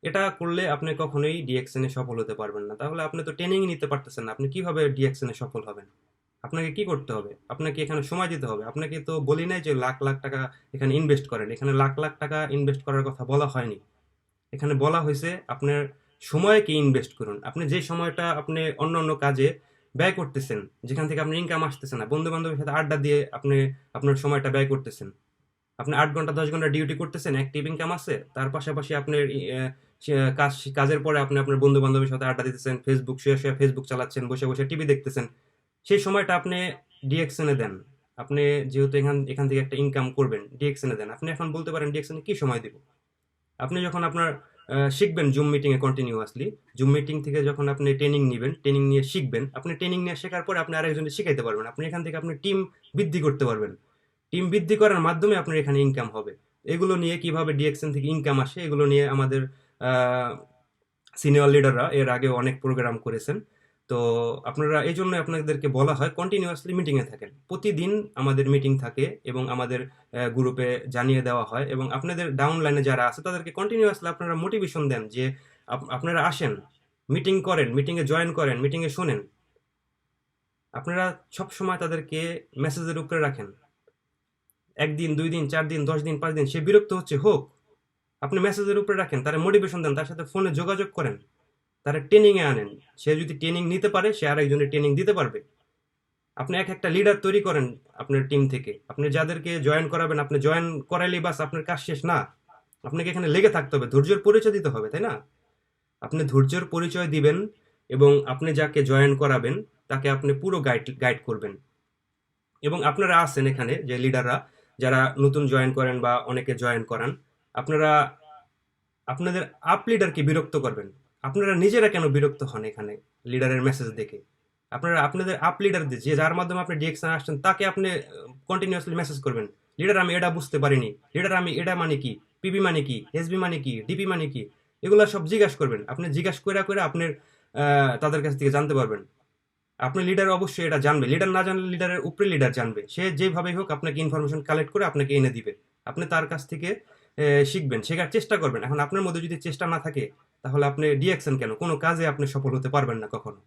এটা করলে আপনি কখনোই ডিএক্সএন এ সফল হতে পারবেন না। তাহলে আপনি তো ট্রেনিং নিতে পারতেছেন না, আপনি কিভাবে ডিএক্সএন এ সফল হবেন? আপনাকে কি করতে হবে? আপনাকে এখানে সময় দিতে হবে। আপনাকে তো বলি নাই যে লাখ লাখ টাকা এখানে ইনভেস্ট করেন। এখানে লাখ লাখ টাকা ইনভেস্ট করার কথা বলা হয়নি। এখানে বলা হয়েছে আপনার সময়কে ইনভেস্ট করুন। আপনি যে সময়টা আপনি অন্য কাজে ব্যয় করতেছেন, যেখান থেকে আপনার ইনকাম আসতেছে না, বন্ধু বান্ধবের সাথে আড্ডা দিয়ে আপনি আপনার সময়টা ব্যয় করতেছেন। আপনি 8 ঘন্টা 10 ঘন্টা ডিউটি করতেছেন, অ্যাক্টিভ ইনকাম আছে, তার পাশাপাশি আপনার কাজের পরে আপনি আপনার বন্ধু বান্ধবের সাথে আড্ডা দিতেছেন, শুয়ে ফেসবুক চালাচ্ছেন, বসে বসে টিভি দেখতেছেন। সেই সময়টা আপনি ডিএক্সএন এ দেন। আপনি যেহেতু এখান থেকে একটা ইনকাম করবেন, ডিএক্সএন এ দেন। আপনি এখন বলতে পারেন ডিএক্সএন এ কি সময় দিব? আপনি যখন আপনার শিখবেন জুম মিটিং এ কন্টিনিউয়াসলি, জুম মিটিং থেকে যখন আপনি ট্রেনিং নিবেন, ট্রেনিং নিয়ে শিখবেন, আপনি ট্রেনিং নিয়ে শেখার পরে আপনি আরেকজনকে শিখাইতে পারবেন। আপনি এখান থেকে আপনি টিম বৃদ্ধি করতে পারবেন। টিম বৃদ্ধি করার মাধ্যমে আপনার এখানে ইনকাম হবে। এগুলো নিয়ে কিভাবে ডিএক্সএন থেকে ইনকাম আসে, এগুলো নিয়ে আমাদের সিনিয়র লিডাররা এর আগে অনেক প্রোগ্রাম করেছেন। তো আপনারা এই জন্য আপনাদেরকে বলা হয় কন্টিনিউয়াসলি মিটিং এ থাকেন। প্রতিদিন আমাদের মিটিং থাকে এবং আমাদের গ্রুপে জানিয়ে দেওয়া হয়, এবং আপনাদের ডাউন লাইনে যারা আছে তাদেরকে কন্টিনিউয়াসলি আপনারা মোটিভেশন দেন যে আপনারা আসেন, মিটিং করেন, মিটিং এ জয়েন করেন, মিটিং এ শোনেন। আপনারা সব সময় তাদেরকে মেসেজের উপরে রাখেন। 1 দিন 2 দিন 4 দিন 10 দিন 5 দিন সে বিরক্ত হচ্ছে হোক, আপনি মেসেজের উপরে রাখেন, তার মোটিভেশন দেন, তার সাথে ফোনে যোগাযোগ করেন, তারা ট্রেনিংয়ে আনেন। সে যদি ট্রেনিং নিতে পারে, সে আরেকজনের ট্রেনিং দিতে পারবে। আপনি একটা লিডার তৈরি করেন আপনার টিম থেকে। আপনি যাদেরকে জয়েন করাবেন, আপনি জয়েন করাইলেই বাস আপনার কাজ শেষ না। আপনাকে এখানে লেগে থাকতে হবে, ধৈর্যের পরিচয় দিতে হবে, তাই না? আপনি ধৈর্যের পরিচয় দিবেন এবং আপনি যাকে জয়েন করাবেন তাকে আপনি পুরো গাইড করবেন। এবং আপনারা আছেন এখানে যে লিডাররা, যারা নতুন জয়েন করেন বা অনেকে জয়েন করান, আপনারা আপনাদের আপ লিডারকে বিরক্ত করবেন। আপনারা নিজেরা কেন বিরক্ত হন এখানে লিডারের মেসেজ দেখে? আপনারা আপনাদের আপ লিডার যে যার মাধ্যমে আপনি ডিএকশন আসছেন তাকে আপনি কন্টিনিউয়াসলি মেসেজ করবেন, লিডার আমি এটা বুঝতে পারিনি, লিডার আমি এটা মানে কি, পিবি মানে কি, এসবি মানে কি, ডিপি মানে কি, এগুলো সব জিজ্ঞাসা করবেন। আপনি জিজ্ঞাসা করে আপনার তাদের কাছ থেকে জানতে পারবেন। আপনি লিডার অবশ্যই এটা জানবে, লিডার না জানলে লিডারের উপরে লিডার জানবে। সে যেভাবেই হোক আপনাকে ইনফরমেশন কালেক্ট করে আপনাকে এনে দিবে। আপনি তার কাছ থেকে শিখবেন, শেখার চেষ্টা করবেন। এখন আপনার মধ্যে যদি চেষ্টা না থাকে তাহলে আপনি ডিএকশন কেন, কোনো কাজে আপনি সফল হতে পারবেন না কখনো।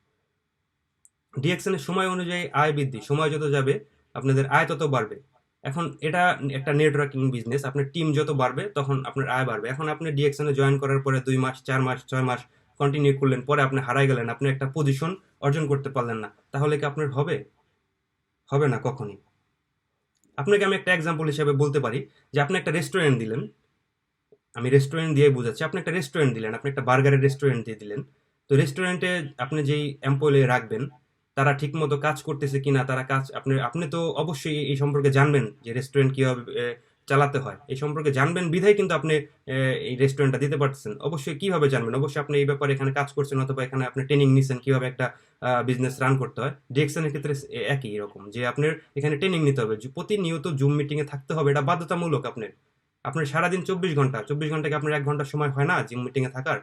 ডিএকশনের সময় অনুযায়ী আয় বৃদ্ধি, সময় যত যাবে আপনাদের আয় তত বাড়বে। এখন এটা একটা নেটওয়ার্কিং বিজনেস, আপনার টিম যত বাড়বে তখন আপনার আয় বাড়বে। এখন আপনি ডিএকশনে জয়েন করার পরে 2 মাস 4 মাস 6 মাস কন্টিনিউ করলেন, পরে আপনি হারাই গেলেন, আপনি একটা পজিশন অর্জন করতে পারলেন না, তাহলে কি আপনার হবে? হবে না কখনই। আপনাকে আমি একটা এক্সাম্পল হিসেবে বলতে পারি যে আপনি একটা রেস্টুরেন্ট দিলেন, আমি রেস্টুরেন্ট দিয়ে বোঝাচ্ছি। আপনি একটা রেস্টুরেন্ট দিলেন, আপনি একটা বার্গারের রেস্টুরেন্ট দিয়ে দিলেন। তো রেস্টুরেন্টে আপনি যেই এমপ্লয়ি রাখবেন তারা ঠিক মতো কাজ করতেছে কিনা, তারা কাজ আপনি আপনি তো অবশ্যই এই সম্পর্কে জানবেন যে রেস্টুরেন্ট কিভাবে চালাতে হয়, এই সম্পর্কে জানবেন বিধায় কিন্তু আপনি এই রেস্টুরেন্টটা দিতে পারতেছেন। অবশ্যই কিভাবে জানবেন, অবশ্যই আপনি এই ব্যাপারে এখানে কাজ করছেন অথবা এখানে আপনি ট্রেনিং নিছেন কিভাবে একটা বিজনেস রান করতে হয়। ডিএক্সএনের ক্ষেত্রে একই রকম, যে আপনার এখানে ট্রেনিং নিতে হবে, প্রতিনিয়ত জুম মিটিংয়ে থাকতে হবে, এটা বাধ্যতামূলক। আপনার সারাদিন 24 ঘন্টা কি আপনার 1 ঘন্টা সময় হয় না জিম মিটিংয়ে থাকার?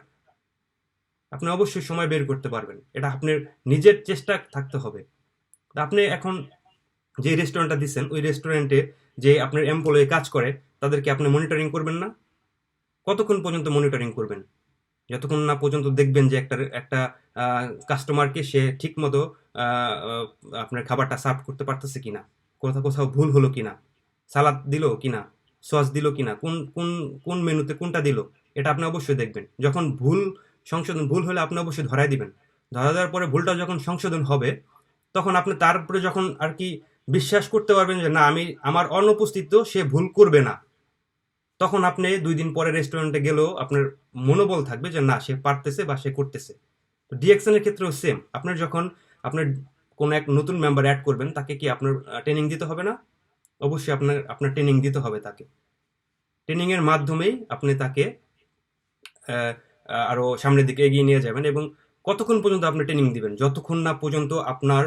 আপনি অবশ্যই সময় বের করতে পারবেন, এটা আপনার নিজের চেষ্টা থাকতে হবে। তা আপনি এখন যে রেস্টুরেন্টটা দিচ্ছেন ওই রেস্টুরেন্টে যে আপনার এমপ্লয়ি কাজ করে তাদেরকে আপনি মনিটরিং করবেন না? কতক্ষণ পর্যন্ত মনিটরিং করবেন? যতক্ষণ না পর্যন্ত দেখবেন যে একটা একটা কাস্টমারকে সে ঠিক মতো আপনার খাবারটা সার্ভ করতে পারতেছে কিনা, কোথাও কোথাও ভুল হলো কিনা, সালাদ দিল কিনা, সস দিল কিনা, কোন কোন কোন মেনুতে কোনটা দিল, এটা আপনি অবশ্যই দেখবেন। যখন ভুল হলে আপনি অবশ্যই ধরাই দিবেন। ধরা দেওয়ার পরে ভুলটা যখন সংশোধন হবে তখন আপনি তার উপরে যখন আর কি বিশ্বাস করতে পারবেন যে না, আমার অনুপস্থিতিতেও সে ভুল করবে না, তখন আপনি 2 দিন পরে রেস্টুরেন্টে গেলেও আপনার মনোবল থাকবে যে না, সে পারতেছে বা সে করতেছে। তো ডিএকশনের ক্ষেত্রেও সেম। আপনার যখন আপনার কোনো এক নতুন মেম্বার অ্যাড করবেন তাকে কি আপনার ট্রেনিং দিতে হবে না? অবশ্যই আপনার ট্রেনিং দিতে হবে তাকে। ট্রেনিং এর মাধ্যমেই আপনি তাকে আহ, আরো সামনের দিকে এগিয়ে নিয়ে যাবেন। এবং কতক্ষণ পর্যন্ত আপনি ট্রেনিং দিবেন? যতক্ষণ না পর্যন্ত আপনার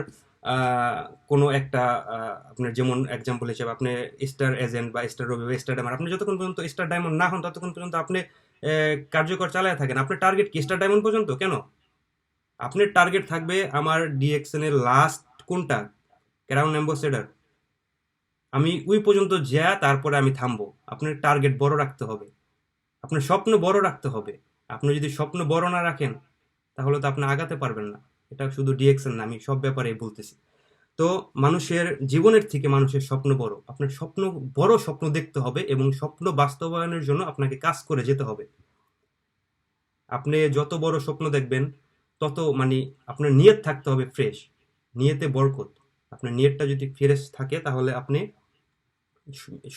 কোনো একটা আপনার যেমন এক্সাম্পল হিসেবে আপনি স্টার এজেন্ট বা স্টার রবি বা স্টার ডায়মন্ড, আপনি যতক্ষণ পর্যন্ত স্টার ডায়মন্ড না হন ততক্ষণ পর্যন্ত আপনি কার্যকর চালায় থাকেন। আপনার টার্গেট কি স্টার ডায়মন্ড পর্যন্ত কেন? আপনার টার্গেট থাকবে আমার ডিএক্সএন এর লাস্ট কোনটা, ক্রাউন অ্যাম্বাসেডর, আমি ওই পর্যন্ত যা তারপরে আমি থামবো। আপনার টার্গেট বড় রাখতে হবে, আপনার স্বপ্ন বড় রাখতে হবে। আপনি যদি স্বপ্ন বড় না রাখেন তাহলে তো আপনি আগাতে পারবেন না। এটা শুধু ডিএক্সএন না, আমি সব ব্যাপারেই বলতেছি। তো মানুষের জীবনের থেকে মানুষের স্বপ্ন বড়। আপনার বড় স্বপ্ন দেখতে হবে এবং স্বপ্ন বাস্তবায়নের জন্য আপনাকে কাজ করে যেতে হবে। আপনি যত বড় স্বপ্ন দেখবেন তত মানে আপনার নিয়ত থাকতে হবে ফ্রেশ, নিয়তে বরকত। আপনার নিয়তটা যদি ফ্রেশ থাকে তাহলে আপনি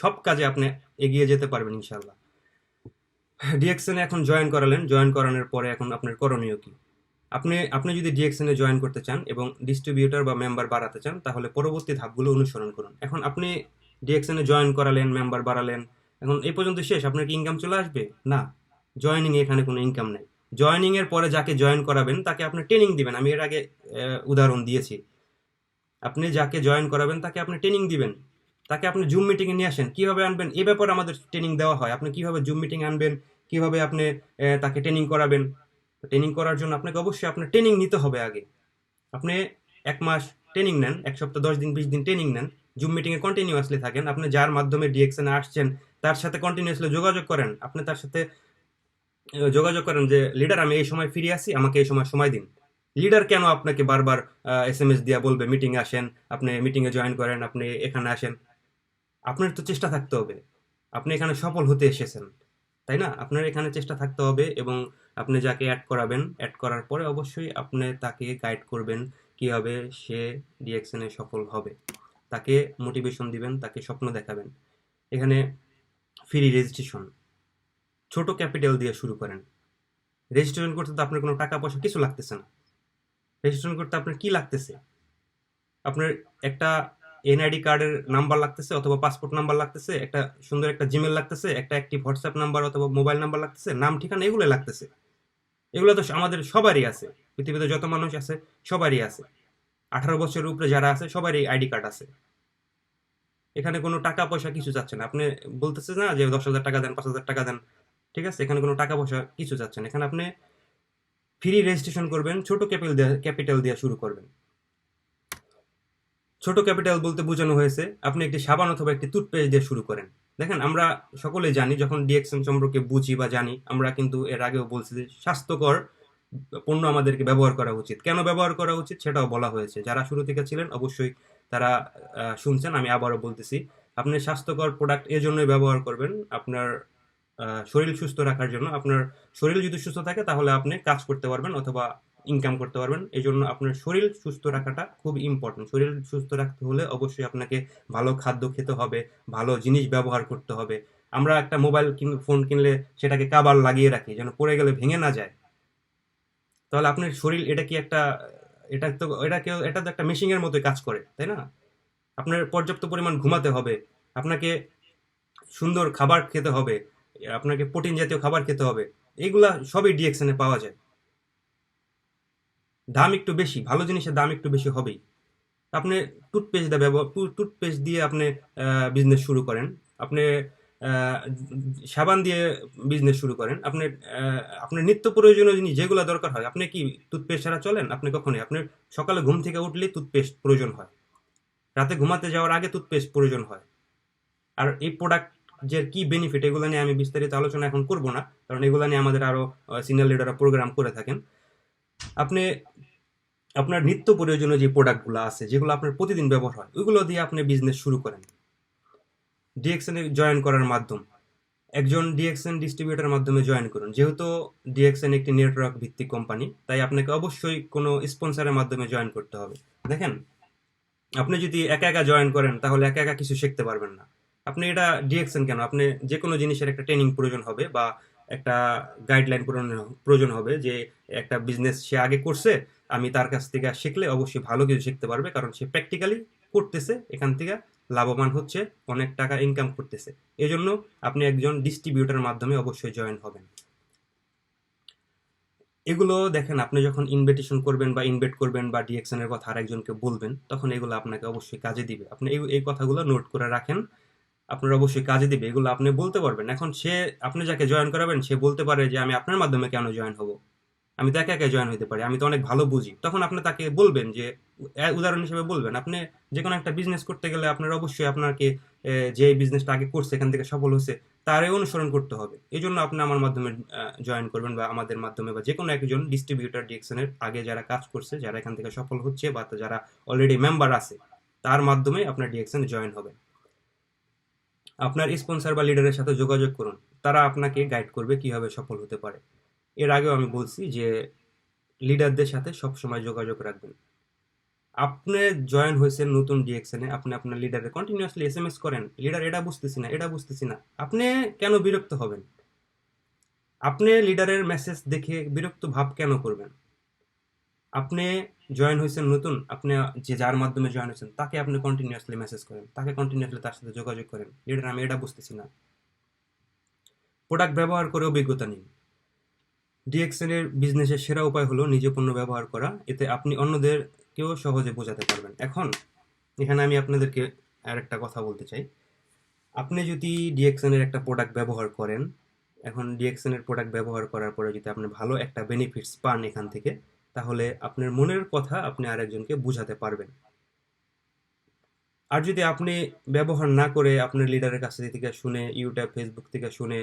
সব কাজে আপনি এগিয়ে যেতে পারবেন ইনশাল্লাহ। ডিএক্সএনে এখন জয়েন করালেন, জয়েন করানোর পরে এখন আপনার করণীয় কি? আপনি যদি ডিএক্সএনে জয়েন করতে চান এবং ডিস্ট্রিবিউটর বা মেম্বার বাড়াতে চান তাহলে পরবর্তী ধাপগুলো অনুসরণ করুন। এখন আপনি ডিএক্সএনে জয়েন করালেন, মেম্বার বাড়ালেন, এখন এই পর্যন্ত শেষ? আপনার কি ইনকাম চলে আসবে? না, জয়েনিং এখানে কোনো ইনকাম নেই। জয়েনিং এর পরে যাকে জয়েন করাবেন তাকে আপনি ট্রেনিং দিবেন। আমি এর আগে উদাহরণ দিয়েছি। আপনি যাকে জয়েন করাবেন তাকে আপনি ট্রেনিং দিবেন, তাকে আপনি জুম মিটিং এ নিয়ে আসেন। কিভাবে আনবেন এ ব্যাপারে আমাদের ট্রেনিং দেওয়া হয়। আপনি কিভাবে জুম মিটিং আনবেন, কিভাবে আপনি তাকে ট্রেনিং করাবেন। ট্রেনিং করার জন্য আপনাকে অবশ্যই আপনার ট্রেনিং নিতে হবে আগে। আপনি 1 মাস ট্রেনিং নেন, 1 সপ্তাহ 10 দিন 20 দিন ট্রেনিং নেন, জুম মিটিং এ কন্টিনিউয়াসলি থাকেন। আপনি যার মাধ্যমে ডিএক্সএনে আসছেন তার সাথে কন্টিনিউয়াসলি যোগাযোগ করেন। আপনি তার সাথে যোগাযোগ করেন যে লিডার আমি এই সময় ফিরে আসি, আমাকে এই সময় সময় দিন। লিডার কেন আপনাকে বারবার এসএমএস দিয়া বলবে মিটিং এ আসেন, আপনি মিটিং এ জয়েন করেন, আপনি এখানে আসেন? আপনার তো চেষ্টা থাকতে হবে। আপনি এখানে সফল হতে এসেছেন, তাই না? আপনার এখানে চেষ্টা থাকতে হবে এবং আপনি যাকে অ্যাড করাবেন, অ্যাড করার পরে অবশ্যই আপনি তাকে গাইড করবেন কিভাবে সে ডিএক্সএন এ সফল হবে। তাকে মোটিভেশন দিবেন, তাকে স্বপ্ন দেখাবেন। এখানে ফ্রি রেজিস্ট্রেশন, ছোট ক্যাপিটাল দিয়ে শুরু করেন। রেজিস্ট্রেশন করতে তো আপনার কোনো টাকা পয়সা কিছু লাগতেছে না। রেজিস্ট্রেশন করতে আপনার কি লাগতেছে? আপনার একটা এনআইডি কার্ডের নাম্বার লাগতেছে অথবা পাসপোর্ট নাম্বার লাগতেছে, একটা সুন্দর একটা জিমেল লাগতেছে, একটা অ্যাক্টিভ হোয়াটসঅ্যাপ নাম্বার অথবা মোবাইল নাম্বার লাগতেছে, নাম ঠিকানা এগুলো লাগতেছে। এগুলো তো আমাদের সবারই আছে, পৃথিবীতে যত মানুষ আছে সবারই আছে। 18 বছরের উপরে যারা আছে সবারই আইডি কার্ড আছে। এখানে কোনো টাকা পয়সা কিছু চাচ্ছে না। আপনি বলতেছে না যে 10,000 টাকা দেন, 5,000 টাকা দেন, ঠিক আছে? এখানে কোনো টাকা পয়সা কিছু চাচ্ছে না। এখানে আপনি ফ্রি রেজিস্ট্রেশন করবেন, ছোট ক্যাপিটাল দিয়ে শুরু করবেন। ছোট ক্যাপিটাল বলতে বোঝানো হয়েছে আপনি একটি সাবান অথবা একটি টুথপেস্ট দিয়ে শুরু করেন। দেখেন, আমরা সকলেই জানি, যখন ডিএক্সএন সম্পর্কে বুঝি বা জানি, আমরা কিন্তু এর আগেও বলছি যে স্বাস্থ্যকর পণ্য আমাদেরকে ব্যবহার করা উচিত। কেন ব্যবহার করা উচিত সেটাও বলা হয়েছে। যারা শুরু থেকে ছিলেন অবশ্যই তারা শুনছেন, আমি আবারও বলতেছি। আপনি স্বাস্থ্যকর প্রোডাক্ট এজন্যই ব্যবহার করবেন আপনার শরীর সুস্থ রাখার জন্য। আপনার শরীর যদি সুস্থ থাকে তাহলে আপনি কাজ করতে পারবেন অথবা ইনকাম করতে পারবেন। এই জন্য আপনার শরীর সুস্থ রাখাটা খুব ইম্পর্টেন্ট। শরীর সুস্থ রাখতে হলে অবশ্যই আপনাকে ভালো খাদ্য খেতে হবে, ভালো জিনিস ব্যবহার করতে হবে। আমরা একটা মোবাইল ফোন কিনলে সেটাকে কাবার লাগিয়ে রাখি যেন পড়ে গেলে ভেঙে না যায়। তাহলে আপনার শরীর এটা কি একটা, এটা তো একটা মেশিনের মতোই কাজ করে, তাই না? আপনার পর্যাপ্ত পরিমাণ ঘুমাতে হবে, আপনাকে সুন্দর খাবার খেতে হবে, আপনাকে প্রোটিন জাতীয় খাবার খেতে হবে। এগুলা সবই ডিএক্সএন এ পাওয়া যায়। দাম একটু বেশি, ভালো জিনিসের দাম একটু বেশি হবেই। আপনি টুথপেস্ট দিয়ে আপনি বিজনেস শুরু করেন, আপনি আহ, সাবান দিয়ে বিজনেস শুরু করেন, আপনি আপনার নিত্য প্রয়োজনীয় জিনিস যেগুলো দরকার হয়, আপনি কি টুথপেস্ট ছাড়া চলেন? আপনি কখনোই, আপনার সকালে ঘুম থেকে উঠলেই টুথপেস্ট প্রয়োজন হয়, রাতে ঘুমাতে যাওয়ার আগে টুথপেস্ট প্রয়োজন হয়। আর এই প্রোডাক্ট যে কি বেনিফিট, এগুলো নিয়ে আমি বিস্তারিত আলোচনা এখন করব না, কারণ এগুলো নিয়ে আমাদের আরো সিনিয়র লিডাররা প্রোগ্রাম করে থাকেন। আপনি আপনার নিত্য প্রয়োজনীয় যে প্রোডাক্টগুলো আছে, যেগুলো আপনার প্রতিদিন ব্যবহার হয়, ওইগুলো দিয়ে আপনি বিজনেস শুরু করেন। ডিএক্সএন এ জয়েন করার মাধ্যম, একজন ডিএক্সএন ডিস্ট্রিবিউটার মাধ্যমে জয়েন করুন। যেহেতু ডিএক্সএন একটি নেটওয়ার্ক ভিত্তিক কোম্পানি, তাই আপনাকে অবশ্যই কোনো স্পন্সরের মাধ্যমে জয়েন করতে হবে। দেখেন, আপনি যদি একা একা জয়েন করেন তাহলে একা একা কিছু শিখতে পারবেন না। আপনি এটা ডিএক্সএন কেন, আপনি যে কোনো জিনিসের একটা ট্রেনিং প্রয়োজন হবে বা একটা গাইডলাইন প্রয়োজন হবে, যে একটা বিজনেস সে আগে করছে, আমি তার কাছ থেকে শিখলে অবশ্যই ভালো কিছু শিখতে পারবে, কারণ সে প্র্যাকটিক্যালি করতেছে, এখান থেকে লাভবান হচ্ছে, অনেক টাকা ইনকাম করতেছে। এই জন্য আপনি একজন ডিস্ট্রিবিউটারের মাধ্যমে অবশ্যই জয়েন হবেন। এগুলো দেখেন, আপনি যখন ইনভিটেশন করবেন বা ইনভাইট করবেন বা ডিএক্সএন এর কথা আরেকজনকে বলবেন, তখন এগুলো আপনাকে অবশ্যই কাজে দিবে। আপনি এই কথাগুলো নোট করে রাখেন, আপনার অবশ্যই কাজে দিবে। এগুলো আপনি বলতে পারবেন। এখন আপনি যাকে জয়েন করাবেন সে বলতে পারে যে আমি আপনার মাধ্যমে কেন জয়েন হব, আমি তো একা একা জয়েন হতে পারি, আমি তো অনেক ভালো বুঝি। তখন আপনি তাকে বলবেন যে, উদাহরণ হিসেবে বলবেন, আপনি যে কোনো একটা বিজনেস করতে গেলে আপনার অবশ্যই আপনাকে যে বিজনেসটা আগে করছে, এখান থেকে সফল হয়েছে, তারই অনুসরণ করতে হবে। এই জন্য আপনি আমার মাধ্যমে জয়েন করবেন, বা আমাদের মাধ্যমে, বা যে কোনো একজন ডিস্ট্রিবিউটার ডিএক্সএন এর আগে যারা কাজ করছে, যারা এখান থেকে সফল হচ্ছে, বা যারা অলরেডি মেম্বার আছে, তার মাধ্যমে আপনার ডিএক্সএন জয়েন হবেন। আপনার স্পন্সর বা লিডারের সাথে যোগাযোগ করুন, তারা আপনাকে গাইড করবে কিভাবে সফল হতে পারে। এর আগেও আমি বলছি যে লিডারদের সাথে সবসময় যোগাযোগ রাখবেন। আপনি জয়েন হয়েছেন নতুন ডিএক্সএন এ, আপনি আপনার লিডারে কন্টিনিউয়াসলি এসএমএস করেন, লিডার এটা বুঝতেছি না, এটা বুঝতেছি না। আপনি কেন বিরক্ত হবেন? আপনি লিডারের মেসেজ দেখে বিরক্ত ভাব কেন করবেন? আপনি জয়েন হয়েছেন নতুন, আপনি যার মাধ্যমে জয়েন হয়েছেন তাকে আপনি কন্টিনিউয়াসলি মেসেজ করেন, তাকে কন্টিনিউয়াসলি তার সাথে যোগাযোগ করেন, লিডার আমি এটা বুঝতেছি না। প্রোডাক্ট ব্যবহার করে অভিজ্ঞতা নিন। ডিএক্সএন এর বিজনেসের সেরা উপায় হলো নিজে পণ্য ব্যবহার করা, এতে আপনি অন্যদেরকেও সহজে বোঝাতে পারবেন। এখন এখানে আমি আপনাদেরকে আর একটা কথা বলতে চাই। আপনি যদি ডিএক্সএন এর একটা প্রোডাক্ট ব্যবহার করেন, এখন ডিএক্সএন এর প্রোডাক্ট ব্যবহার করার পরে যদি আপনি ভালো একটা বেনিফিটস পান এখান থেকে, তাহলে আপনার মনের কথা আপনি আরেকজনকে বুঝাতে পারবেন। আর যদি আপনি ব্যবহার না করে আপনার লিডারের কাছ থেকে শুনে, ইউটিউব ফেসবুক থেকে শুনে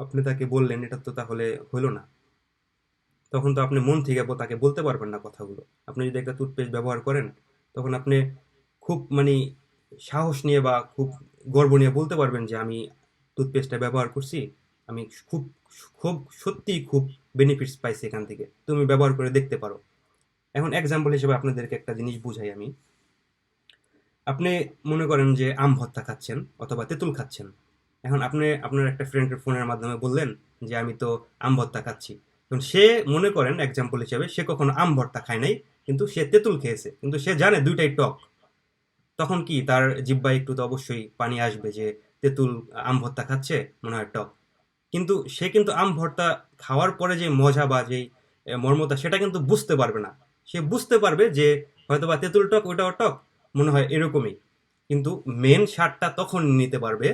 আপনি তাকে বললেন, এটা তো তাহলে হলো না। তখন তো আপনি মন থেকে তাকে বলতে পারবেন না কথাগুলো। আপনি যদি একটা টুথপেস্ট ব্যবহার করেন, তখন আপনি খুব মানে সাহস নিয়ে বা খুব গর্ব নিয়ে বলতে পারবেন যে আমি টুথপেস্টটা ব্যবহার করছি, আমি খুব খুব সত্যিই খুব বেনিফিটস পাইছি এখান থেকে, তুমি ব্যবহার করে দেখতে পারো। এখন এক্সাম্পল হিসেবে আপনাদেরকে একটা জিনিস বুঝাই আমি। আপনি মনে করেন যে আম ভর্তা খাচ্ছেন অথবা তেঁতুল খাচ্ছেন। এখন আপনি আপনার একটা ফ্রেন্ডের ফোনের মাধ্যমে বললেন যে আমি তো আম ভর্তা খাচ্ছি। এখন সে মনে করেন এক্সাম্পল হিসেবে সে কখনো আম ভর্তা খায় নাই, কিন্তু সে তেঁতুল খেয়েছে, কিন্তু সে জানে দুইটাই টক। তখন কি তার জিহ্বায় একটু তো অবশ্যই পানি আসবে যে তেঁতুল আম ভর্তা খাচ্ছে, মনে হয় টক। কিন্তু সে কিন্তু আম ভর্তা খাওয়ার পরে যে মজা বা যেই মর্মতা সেটা কিন্তু বুঝতে পারবে না। সে বুঝতে পারবে যে হয়তো বা তেঁতুল টক, ওইটাও টক, মনে হয় এরকমই। কিন্তু মেন স্বাদটা তখন নিতে পারবে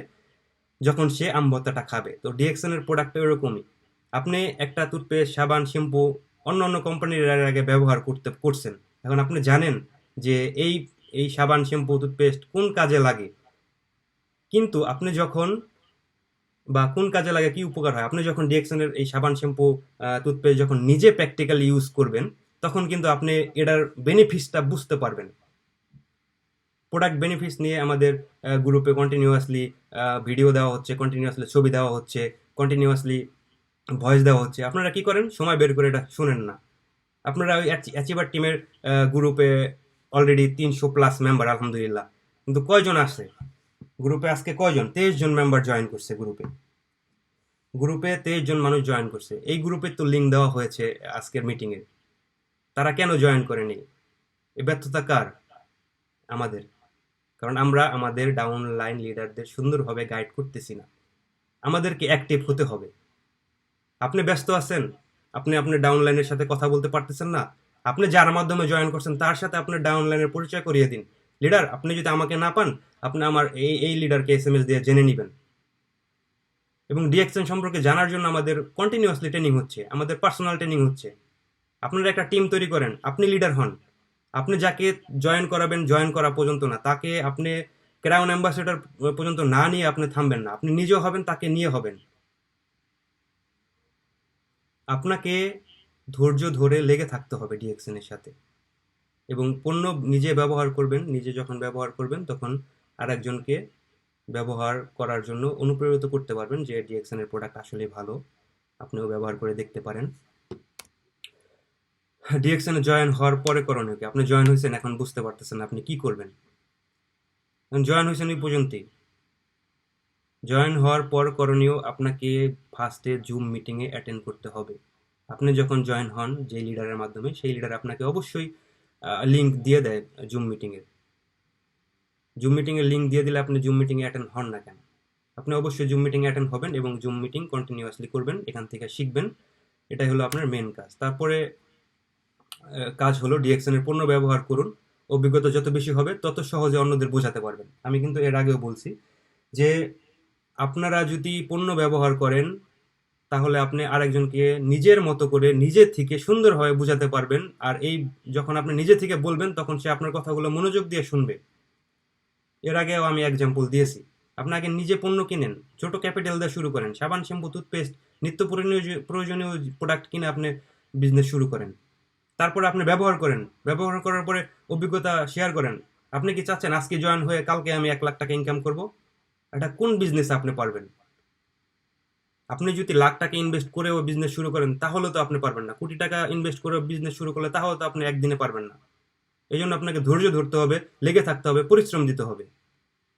যখন সে আম ভর্তাটা খাবে। তো ডিএক্সএন এর প্রোডাক্ট এরকমই। আপনি একটা টুথপেস্ট, সাবান, শ্যাম্পু অন্য অন্য কোম্পানির এর আগে ব্যবহার করছেন। এখন আপনি জানেন যে এই এই সাবান, শ্যাম্পু, টুথপেস্ট কোন কাজে লাগে। কিন্তু আপনি যখন বা কোন কাজে লাগে, কি উপকার হয়, আপনি যখন ডিএক্সএন এর এই সাবান, শ্যাম্পু, টুথপেস্ট যখন নিজে প্র্যাকটিক্যালি ইউজ করবেন, তখন কিন্তু আপনি এটার বেনিফিটসটা বুঝতে পারবেন। প্রোডাক্ট বেনিফিটস নিয়ে আমাদের গ্রুপে কন্টিনিউয়াসলি ভিডিও দেওয়া হচ্ছে, কন্টিনিউয়াসলি ছবি দেওয়া হচ্ছে, কন্টিনিউয়াসলি ভয়েস দেওয়া হচ্ছে। আপনারা কি করেন? সময় বের করে এটা শুনেন না। আপনারা ওই অ্যাচিভার টিমের গ্রুপে অলরেডি 300+ মেম্বার, আলহামদুলিল্লাহ। কিন্তু কয়জন আসছে গ্রুপে? আজকে কয়জন? 23 জন মেম্বার জয়েন করছে গ্রুপে। 23 জন মানুষ জয়েন করছে। এই গ্রুপে তো লিঙ্ক দেওয়া হয়েছে আজকের মিটিংয়ে। তারা কেন জয়েন করেনি? এই ব্যর্থতা কার? আমাদের। কারণ আমরা আমাদের ডাউনলাইন লিডারদের সুন্দরভাবে গাইড করতেছি না। আমাদেরকে অ্যাক্টিভ হতে হবে। আপনি ব্যস্ত আছেন, আপনি আপনার ডাউনলাইনের সাথে কথা বলতে পারতেছেন না, আপনি যার মাধ্যমে জয়েন করছেন তার সাথে আপনার ডাউনলাইনের পরিচয় করিয়ে দিন। লিডার, আপনি যদি আমাকে না পান, আপনি আমার এই লিডারকে এসএমএস দিয়ে জেনে নেবেন। এবং ডিএক্সএন সম্পর্কে জানার জন্য আমাদের কন্টিনিউয়াসলি ট্রেনিং হচ্ছে, আমাদের পার্সোনাল ট্রেনিং হচ্ছে। আপনারা একটা টিম তৈরি করেন, আপনি লিডার হন। আপনি যাকে জয়েন করাবেন, জয়েন করা পর্যন্ত না, তাকে আপনি ক্রাউন অ্যাম্বাসেডর পর্যন্ত না নিয়ে আপনি থামবেন না। আপনি নিজেও হবেন, তাকে নিয়ে হবেন। আপনাকে ধৈর্য ধরে লেগে থাকতে হবে ডিএক্সএন এর সাথে, এবং পণ্য নিজে ব্যবহার করবেন। নিজে যখন ব্যবহার করবেন তখন আরেকজনকে ব্যবহার করার জন্য অনুপ্রেরিত করতে পারবেন যে ডিএক্সএন এর প্রোডাক্ট আসলে ভালো, আপনিও ব্যবহার করে দেখতে পারেন। ডিএক্সএন এ জয়েন হওয়ার পরে করণীয় কি? আপনি জয়েন হয়েছেন, এখন বুঝতে পারতেছেন আপনি কি করবেন। জয়েন হয়েছেন এই পর্যন্তই। জয়েন হওয়ার পর করণীয়, আপনাকে ফার্স্টে জুম মিটিংয়ে অ্যাটেন্ড করতে হবে। আপনি যখন জয়েন হন যে লিডারের মাধ্যমে, সেই লিডার আপনাকে অবশ্যই লিঙ্ক দিয়ে দেয় জুম মিটিংয়ের। জুম মিটিংয়ের লিঙ্ক দিয়ে দিলে আপনি জুম মিটিংয়ে অ্যাটেন্ড হন না কেন? আপনি অবশ্যই জুম মিটিংয়ে অ্যাটেন্ড হবেন এবং জুম মিটিং কন্টিনিউয়াসলি করবেন, এখান থেকে শিখবেন। এটাই হলো আপনার মেন কাজ। তারপরে কাজ হলো ডিএক্সএন এর পণ্য ব্যবহার করুন। অভিজ্ঞতা যত বেশি হবে তত সহজে অন্যদের বোঝাতে পারবেন। আমি কিন্তু এর আগেও বলছি যে আপনারা যদি পণ্য ব্যবহার করেন, তাহলে আপনি আরেকজনকে নিজের মতো করে নিজে থেকে সুন্দরভাবে বোঝাতে পারবেন। আর এই যখন আপনি নিজে থেকে বলবেন, তখন সে আপনার কথাগুলো মনোযোগ দিয়ে শুনবে। এর আগেও আমি এক্সাম্পল দিয়েছি। আপনাকে নিজে পণ্য কিনেন, ছোট ক্যাপিটাল দিয়ে শুরু করেন। সাবান, শ্যাম্পু, টুথপেস্ট, নিত্য প্রয়োজনীয় প্রোডাক্ট কিনে আপনি বিজনেস শুরু করেন। তারপরে আপনি ব্যবহার করেন, ব্যবহার করার পরে অভিজ্ঞতা শেয়ার করেন। আপনি কি চাচ্ছেন আজকে জয়েন হয়ে কালকে আমি 1 লাখ টাকা ইনকাম করব? এটা কোন বিজনেস আপনি পারবেন? আপনি যদি লাখ টাকা ইনভেস্ট করেও বিজনেস শুরু করেন, তাহলে তো আপনি পারবেন না। কোটি টাকা ইনভেস্ট করে বিজনেস শুরু করলে, তাহলে তো আপনি একদিনে পারবেন না। এই জন্য আপনাকে ধৈর্য ধরতে হবে, লেগে থাকতে হবে, পরিশ্রম দিতে হবে।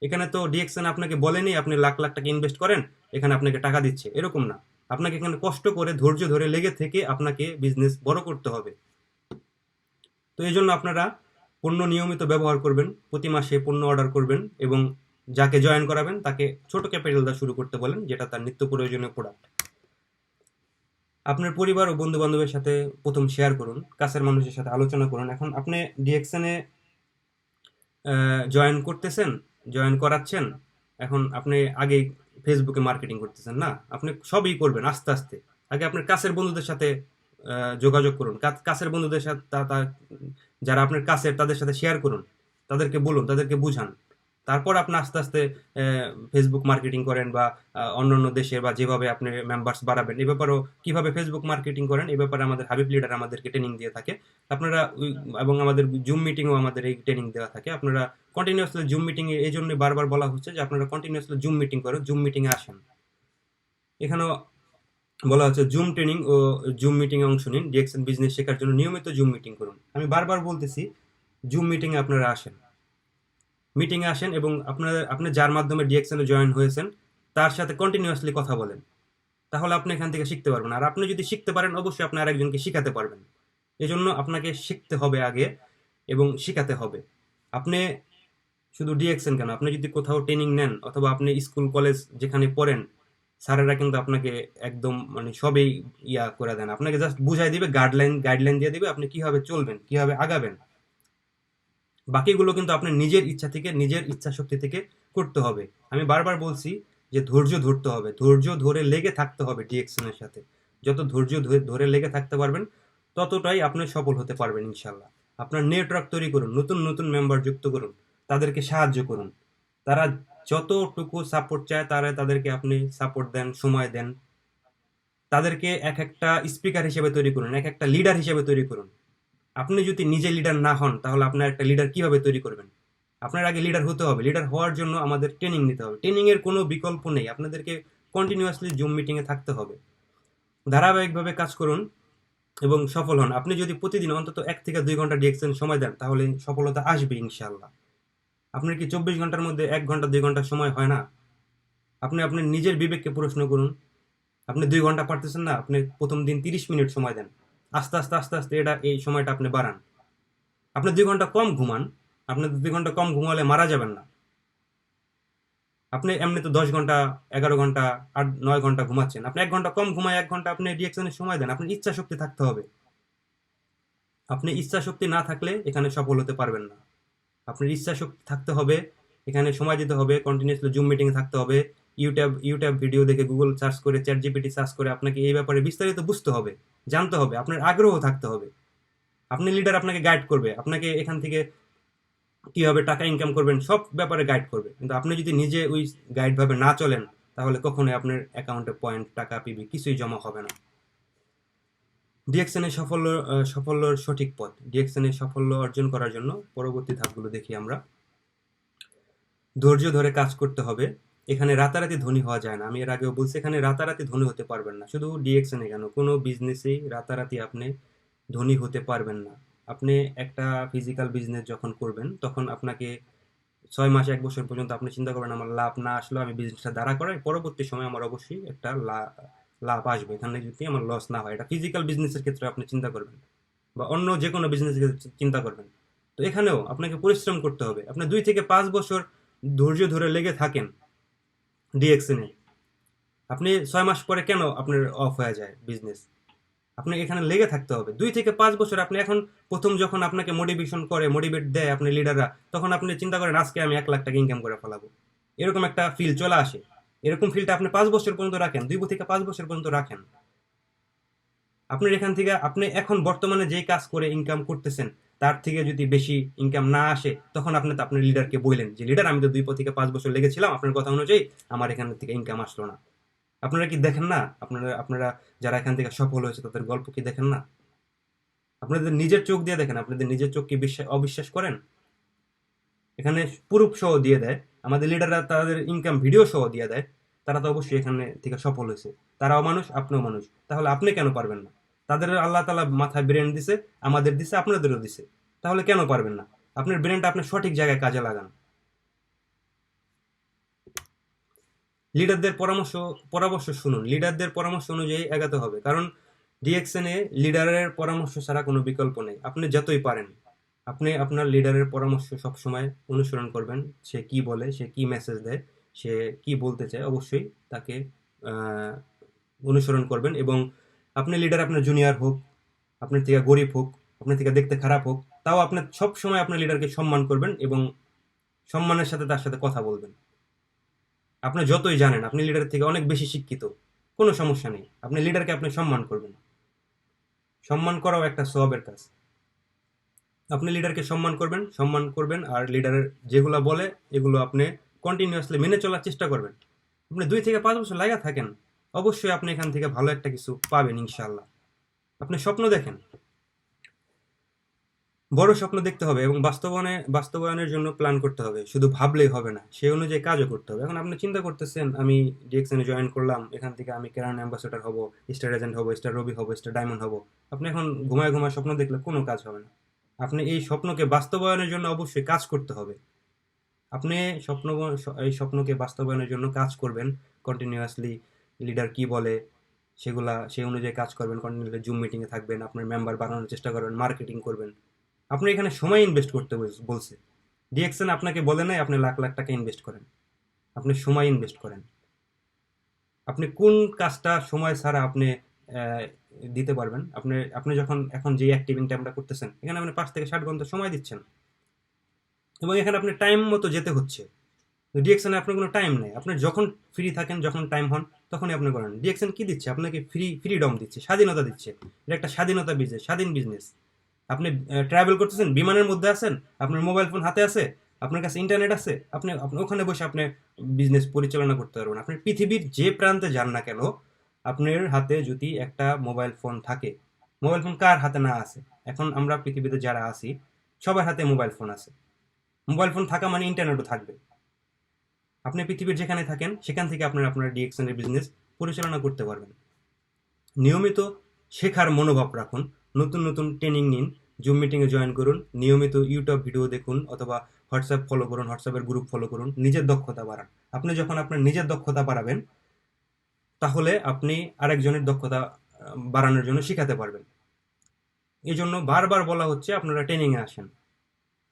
এখানে তো ডিএক্সএন আপনাকে বলেনি আপনি লাখ লাখ টাকা ইনভেস্ট করেন, এখানে আপনাকে টাকা দিচ্ছে, এরকম না। আপনাকে এখানে কষ্ট করে ধৈর্য ধরে লেগে থেকে আপনাকে বিজনেস বড় করতে হবে। তো এই জন্য আপনারা পণ্য নিয়মিত ব্যবহার করবেন, প্রতি মাসে পণ্য অর্ডার করবেন, এবং যাকে জয়েন করাবেন তাকে ছোট ক্যাপিটাল দিয়ে শুরু করতে বলেন, যেটা তার নিত্য প্রয়োজনীয় প্রোডাক্ট। আপনার পরিবার ও বন্ধু বান্ধবের সাথে প্রথম শেয়ার করুন, কাছের মানুষের সাথে আলোচনা করুন। এখন আপনি ডিএক্সএনে জয়েন করতেছেন, জয়েন করাচ্ছেন, এখন আপনি আগে ফেসবুকে মার্কেটিং করতেছেন না, আপনি সবই করবেন আস্তে আস্তে। আগে আপনার কাছের বন্ধুদের সাথে যোগাযোগ করুন, কাছের বন্ধুদের সাথে যারা আপনার কাছের তাদের সাথে শেয়ার করুন, তাদেরকে বলুন, তাদেরকে বুঝান। তারপর আপনি আস্তে আস্তে ফেসবুক মার্কেটিং করেন, বা অন্যান্য দেশে বা যেভাবে আপনি মেম্বার্স বাড়াবেন, এ ব্যাপারেও কিভাবে ফেসবুক মার্কেটিং করেন এ ব্যাপারে আমাদের হাবিব লিডার আমাদেরকে ট্রেনিং দিয়ে থাকে। আপনারা এবং আমাদের জুম মিটিংও আমাদের এই ট্রেনিং দেওয়া থাকে। আপনারা কন্টিনিউয়াসলি জুম মিটিংয়ে, এই জন্য বারবার বলা হচ্ছে যে আপনারা কন্টিনিউয়াসলি জুম মিটিং করেন, জুম মিটিংয়ে আসেন। এখানেও বলা হচ্ছে জুম ট্রেনিং ও জুম মিটিং এ অংশ নিন, ডিএক্সএন বিজনেস শেখার জন্য নিয়মিত জুম মিটিং করুন। আমি বারবার বলতেছি জুম মিটিং এ আপনারা আসেন, মিটিং এ আসেন এবং আপনি যার মাধ্যমে ডিএক্সএন এ জয়েন হয়েছেন তার সাথে কন্টিনিউয়াসলি কথা বলেন, তাহলে আপনি এখান থেকে শিখতে পারবেন। আর আপনি যদি শিখতে পারেন অবশ্যই আপনি আরেকজনকে শিখাতে পারবেন। এজন্য আপনাকে শিখতে হবে আগে এবং শিখাতে হবে। আপনি শুধু ডিএক্সএন কেন, আপনি যদি কোথাও ট্রেনিং নেন অথবা আপনি স্কুল কলেজ যেখানে পড়েন, স্যারেরা কিন্তু আপনাকে একদম মানে সবই করে দেন, আপনাকে জাস্ট বুঝাই দিবে, গাইডলাইন দিয়ে দিবে আপনি কিভাবে চলবেন, কিভাবে আগাবেন। বাকিগুলো কিন্তু আপনার নিজের ইচ্ছা থেকে, নিজের ইচ্ছা শক্তি থেকে করতে হবে। আমি বারবার বলছি যে ধৈর্য ধরতে হবে, ধৈর্য ধরে লেগে থাকতে হবে ডিএক্সএন এর সাথে। যত ধৈর্য ধরে লেগে থাকতে পারবেন ততটাই আপনি সফল হতে পারবেন ইনশাল্লাহ। আপনার নেটওয়ার্ক তৈরি করুন, নতুন নতুন মেম্বার যুক্ত করুন, তাদেরকে সাহায্য করুন। তারা যতটুকু সাপোর্ট চায় তাদেরকে আপনি সাপোর্ট দেন, সময় দেন। তাদেরকে এক একটা স্পিকার হিসেবে তৈরি করুন, এক একটা লিডার হিসেবে তৈরি করুন। আপনি যদি নিজে লিডার না হন তাহলে আপনার একটা লিডার কিভাবে তৈরি করবেন? আপনার আগে লিডার হতে হবে। লিডার হওয়ার জন্য আমাদের ট্রেনিং নিতে হবে। ট্রেনিং এর কোনো বিকল্প নেই, আপনাদেরকে কন্টিনিউয়াসলি জুম মিটিং এ থাকতে হবে। ধারাবাহিকভাবে কাজ করুন এবং সফল হন। আপনি যদি প্রতিদিন অন্তত 1 থেকে 2 ঘন্টা ডিএক্সএন সময় দেন তাহলে সফলতা আসবে ইনশাআল্লাহ। আপনার কি 24 ঘন্টার মধ্যে 1 ঘন্টা 2 ঘন্টা সময় হয় না? আপনি আপনার নিজের বিবেককে প্রশ্ন করুন। আপনি 2 ঘন্টা পারতেছেন না, আপনি প্রথম দিন 30 মিনিট সময় দেন। আস্তে আস্তে আস্তে আস্তে এই সময়টা আপনি বাড়ান। আপনি 2 ঘন্টা কম ঘুমান। আপনি 2 ঘন্টা কম ঘুমালে মারা যাবেন না। আপনি এমনিতে 10 ঘন্টা, 11 ঘন্টা, 8-9 ঘন্টা ঘুমাচ্ছেন। আপনি 1 ঘন্টা কম ঘুমায় 1 ঘন্টা আপনি ডিএক্সএন এর সময় দেন। আপনার ইচ্ছা শক্তি থাকতে হবে। আপনি ইচ্ছা শক্তি না থাকলে এখানে সফল হতে পারবেন না। আপনার ইচ্ছা শক্তি থাকতে হবে, এখানে সময় দিতে হবে, কন্টিনিউয়াসলি জুম মিটিং এ থাকতে হবে। ইউটিউব ভিডিও দেখে, গুগল সার্চ করে, চ্যাট জিপিটি সার্চ করে আপনাকে এই ব্যাপারে বিস্তারিত বুঝতে হবে, জানতে হবে। আপনার আগ্রহ থাকতে হবে। আপনি লিডার আপনাকে গাইড করবে, আপনাকে এখান থেকে কিভাবে টাকা ইনকাম করবেন সব ব্যাপারে গাইড করবে। কিন্তু আপনি যদি নিজে ওই গাইড ভাবে না চলেন তাহলে কখনোই আপনার অ্যাকাউন্টে পয়েন্ট, টাকা, পিবি কিছুই জমা হবে না। ডিএক্সএন এর সাফল্যর সঠিক পথ। ডিএক্সএন এর সাফল্য অর্জন করার জন্য পরবর্তী ধাপগুলো দেখি আমরা। ধৈর্য ধরে কাজ করতে হবে। এখানে রাতারাতি ধনী হওয়া যায় না। আমি এর আগেও বলছি এখানে রাতারাতি ধনী হতে পারবেন না। শুধু ডিএক্সএন এ কেন, কোনো বিজনেসেই রাতারাতি আপনি ধনী হতে পারবেন না। আপনি একটা ফিজিক্যাল বিজনেস যখন করবেন তখন আপনাকে 6 মাস 1 বছর পর্যন্ত আপনি চিন্তা করবেন আমার লাভ না আসলেও আমি বিজনেসটা দাঁড়া করাই, পরবর্তী সময় আমার অবশ্যই একটা লাভ আসবে, এখানে যদি আমার লস না হয়। এটা ফিজিক্যাল বিজনেসের ক্ষেত্রে আপনি চিন্তা করবেন বা অন্য যে কোনো বিজনেস চিন্তা করবেন। তো এখানেও আপনাকে পরিশ্রম করতে হবে। আপনি 2 থেকে 5 বছর ধৈর্য ধরে লেগে থাকেন ডিএক্সএন এ, আপনি 6 মাস পরে কেন আপনার অফ হয়ে যায় বিজনেস? আপনি এখানে লেগে থাকতে হবে 2 থেকে 5 বছর। আপনি এখন প্রথম যখন আপনাকে মোটিভেট দেয় আপনি লিডাররা, তখন আপনি চিন্তা করেন আজকে আমি 1 লাখ টাকা ইনকাম করে ফেলাবো, এরকম একটা ফিল চলে আসে। এরকম ফিলটা আপনি 5 বছর পর্যন্ত রাখেন, 2 থেকে 5 বছর পর্যন্ত রাখেন। আপনার এখান থেকে আপনি এখন বর্তমানে যেই কাজ করে ইনকাম করতেছেন তার থেকে যদি বেশি ইনকাম না আসে তখন আপনি তো আপনার লিডারকে বললেন যে লিডার আমি তো 2 থেকে 5 বছর লেগেছিলাম, আপনার কথা অনুযায়ী আমার এখান থেকে ইনকাম আসলো না। আপনারা কি দেখেন না? আপনারা যারা এখান থেকে সফল হয়েছে তাদের গল্প কি দেখেন না? আপনাদের নিজের চোখ দিয়ে দেখেন। আপনাদের নিজের চোখ কি অবিশ্বাস করেন? এখানে প্রুফ সহ দিয়ে দেয় আমাদের লিডাররা, তাদের ইনকাম ভিডিও সহ দিয়ে দেয়। তারা তো অবশ্যই এখানে থেকে সফল হয়েছে। তারাও মানুষ, আপনিও মানুষ, তাহলে আপনি কেন পারবেন না? তাদের আল্লাহ তাআলা মাথায় ব্রেন দিছে, আমাদের দিছে, আপনাদেরও দিছে, তাহলে কেন পারবেন না? আপনার ব্রেনটা আপনি সঠিক জায়গায় কাজে লাগান। লিডারদের পরামর্শ শুনুন। লিডারদের পরামর্শ অনুযায়ী এগাতে হবে, কারণ ডিএক্সএন এ লিডারের পরামর্শ ছাড়া কোনো বিকল্প নেই। আপনি যতই পারেন আপনি আপনার লিডারের পরামর্শ সবসময় অনুসরণ করবেন। সে কি বলে, সে কি মেসেজ দেয়, সে কি বলতে চায়, অবশ্যই তাকে অনুসরণ করবেন। এবং আপনি লিডার আপনার জুনিয়র হোক, আপনার থেকে গরিব হোক, আপনার থেকে দেখতে খারাপ হোক, তাও আপনি সবসময় আপনার লিডারকে সম্মান করবেন এবং সম্মানের সাথে তার সাথে কথা বলবেন। আপনি যতই জানেন আপনি লিডারের থেকে অনেক বেশি শিক্ষিত, কোনো সমস্যা নেই, আপনি লিডারকে আপনি সম্মান করবেন। সম্মান করাও একটা সওয়াবের কাজ। আপনি লিডারকে সম্মান করবেন আর লিডারের যেগুলো বলে এগুলো আপনি কন্টিনিউয়াসলি মেনে চলার চেষ্টা করবেন। আপনি 2 থেকে 5 বছর লাগা থাকেন, অবশ্যই আপনি এখান থেকে ভালো একটা কিছু পাবেন ইনশাআল্লাহ। আপনি স্বপ্ন দেখেন। বড় স্বপ্ন দেখতে হবে এবং বাস্তবায়নের জন্য প্ল্যান করতে হবে। শুধু ভাবলেই হবে না, সেই অনুযায়ী কাজও করতে হবে। এখন আপনি চিন্তা করতেছেন আমি ডিএক্সএনে জয়েন করলাম, এখান থেকে আমি কেরান অ্যাম্বাসেডর হব, স্টার এজেন্ট হব, স্টার রবি হব, স্টার ডায়মন্ড হব। আপনি এখন ঘুমায় ঘুমায় স্বপ্ন দেখলে কোনো কাজ হবে না। আপনি এই স্বপ্নকে বাস্তবায়নের জন্য অবশ্যই কাজ করতে হবে। আপনি এই স্বপ্নকে বাস্তবায়নের জন্য কাজ করবেন কন্টিনিউয়াসলি। লিডার কি বলে সেই অনুযায়ী কাজ করবেন, কন্টিনিউয়াসলি জুম মিটিংয়ে থাকবেন, আপনার মেম্বার বাড়ানোর চেষ্টা করবেন, মার্কেটিং করবেন। আপনি এখানে সময় ইনভেস্ট করতে বলছে। ডিএক্সএন আপনাকে বলে নাই আপনি লাখ লাখ টাকা ইনভেস্ট করেন, আপনি সময় ইনভেস্ট করেন। আপনি কোন কাজটা সময় ছাড়া আপনি আহ, দিতে পারবেন? আপনি আপনি যখন এখন যে অ্যাক্টিভিং টাইমটা করতেছেন, এখানে আপনি 5 থেকে 7 ঘন্টা সময় দিচ্ছেন এবং এখানে আপনি টাইম মতো যেতে হচ্ছে। ডিএক্সএনে আপনার কোনো টাইম নেই, আপনি যখন ফ্রি থাকেন, যখন টাইম হন তখনই আপনি করেন। ডিএক্সএন কি দিচ্ছে আপনাকে? ফ্রিডম দিচ্ছে, স্বাধীনতা দিচ্ছে। এটা একটা স্বাধীনতা বিজনেস, স্বাধীন বিজনেস। আপনি ট্রাভেল করতেছেন, বিমানের মধ্যে আছেন, আপনার মোবাইল ফোন হাতে আছে, আপনার কাছে ইন্টারনেট আছে, আপনি আপনি ওখানে বসে আপনি বিজনেস পরিচালনা করতে পারবেন। আপনি পৃথিবীর যে প্রান্তে যান না কেন, আপনার হাতে যদি একটা মোবাইল ফোন থাকে, মোবাইল ফোন কার হাতে না আছে? এখন আমরা পৃথিবীতে যারা আছি সবার হাতে মোবাইল ফোন আছে। মোবাইল ফোন থাকা মানে ইন্টারনেটও থাকবে। আপনি পৃথিবীর যেখানে থাকেন সেখান থেকে আপনার আপনার ডিএক্সএন এর বিজনেস পরিচালনা করতে পারবেন। নিয়মিত শেখার মনোভাব রাখুন, নতুন নতুন ট্রেনিং নিন, জুম মিটিংয়ে জয়েন করুন, নিয়মিত ইউটিউব ভিডিও দেখুন অথবা হোয়াটসঅ্যাপ ফলো করুন, হোয়াটসঅ্যাপের গ্রুপ ফলো করুন, নিজের দক্ষতা বাড়ান। আপনি যখন আপনার নিজের দক্ষতা বাড়াবেন, তাহলে আপনি আরেকজনের দক্ষতা বাড়ানোর জন্য শিখাতে পারবেন। এই জন্য বারবার বলা হচ্ছে আপনারা ট্রেনিংয়ে আসেন।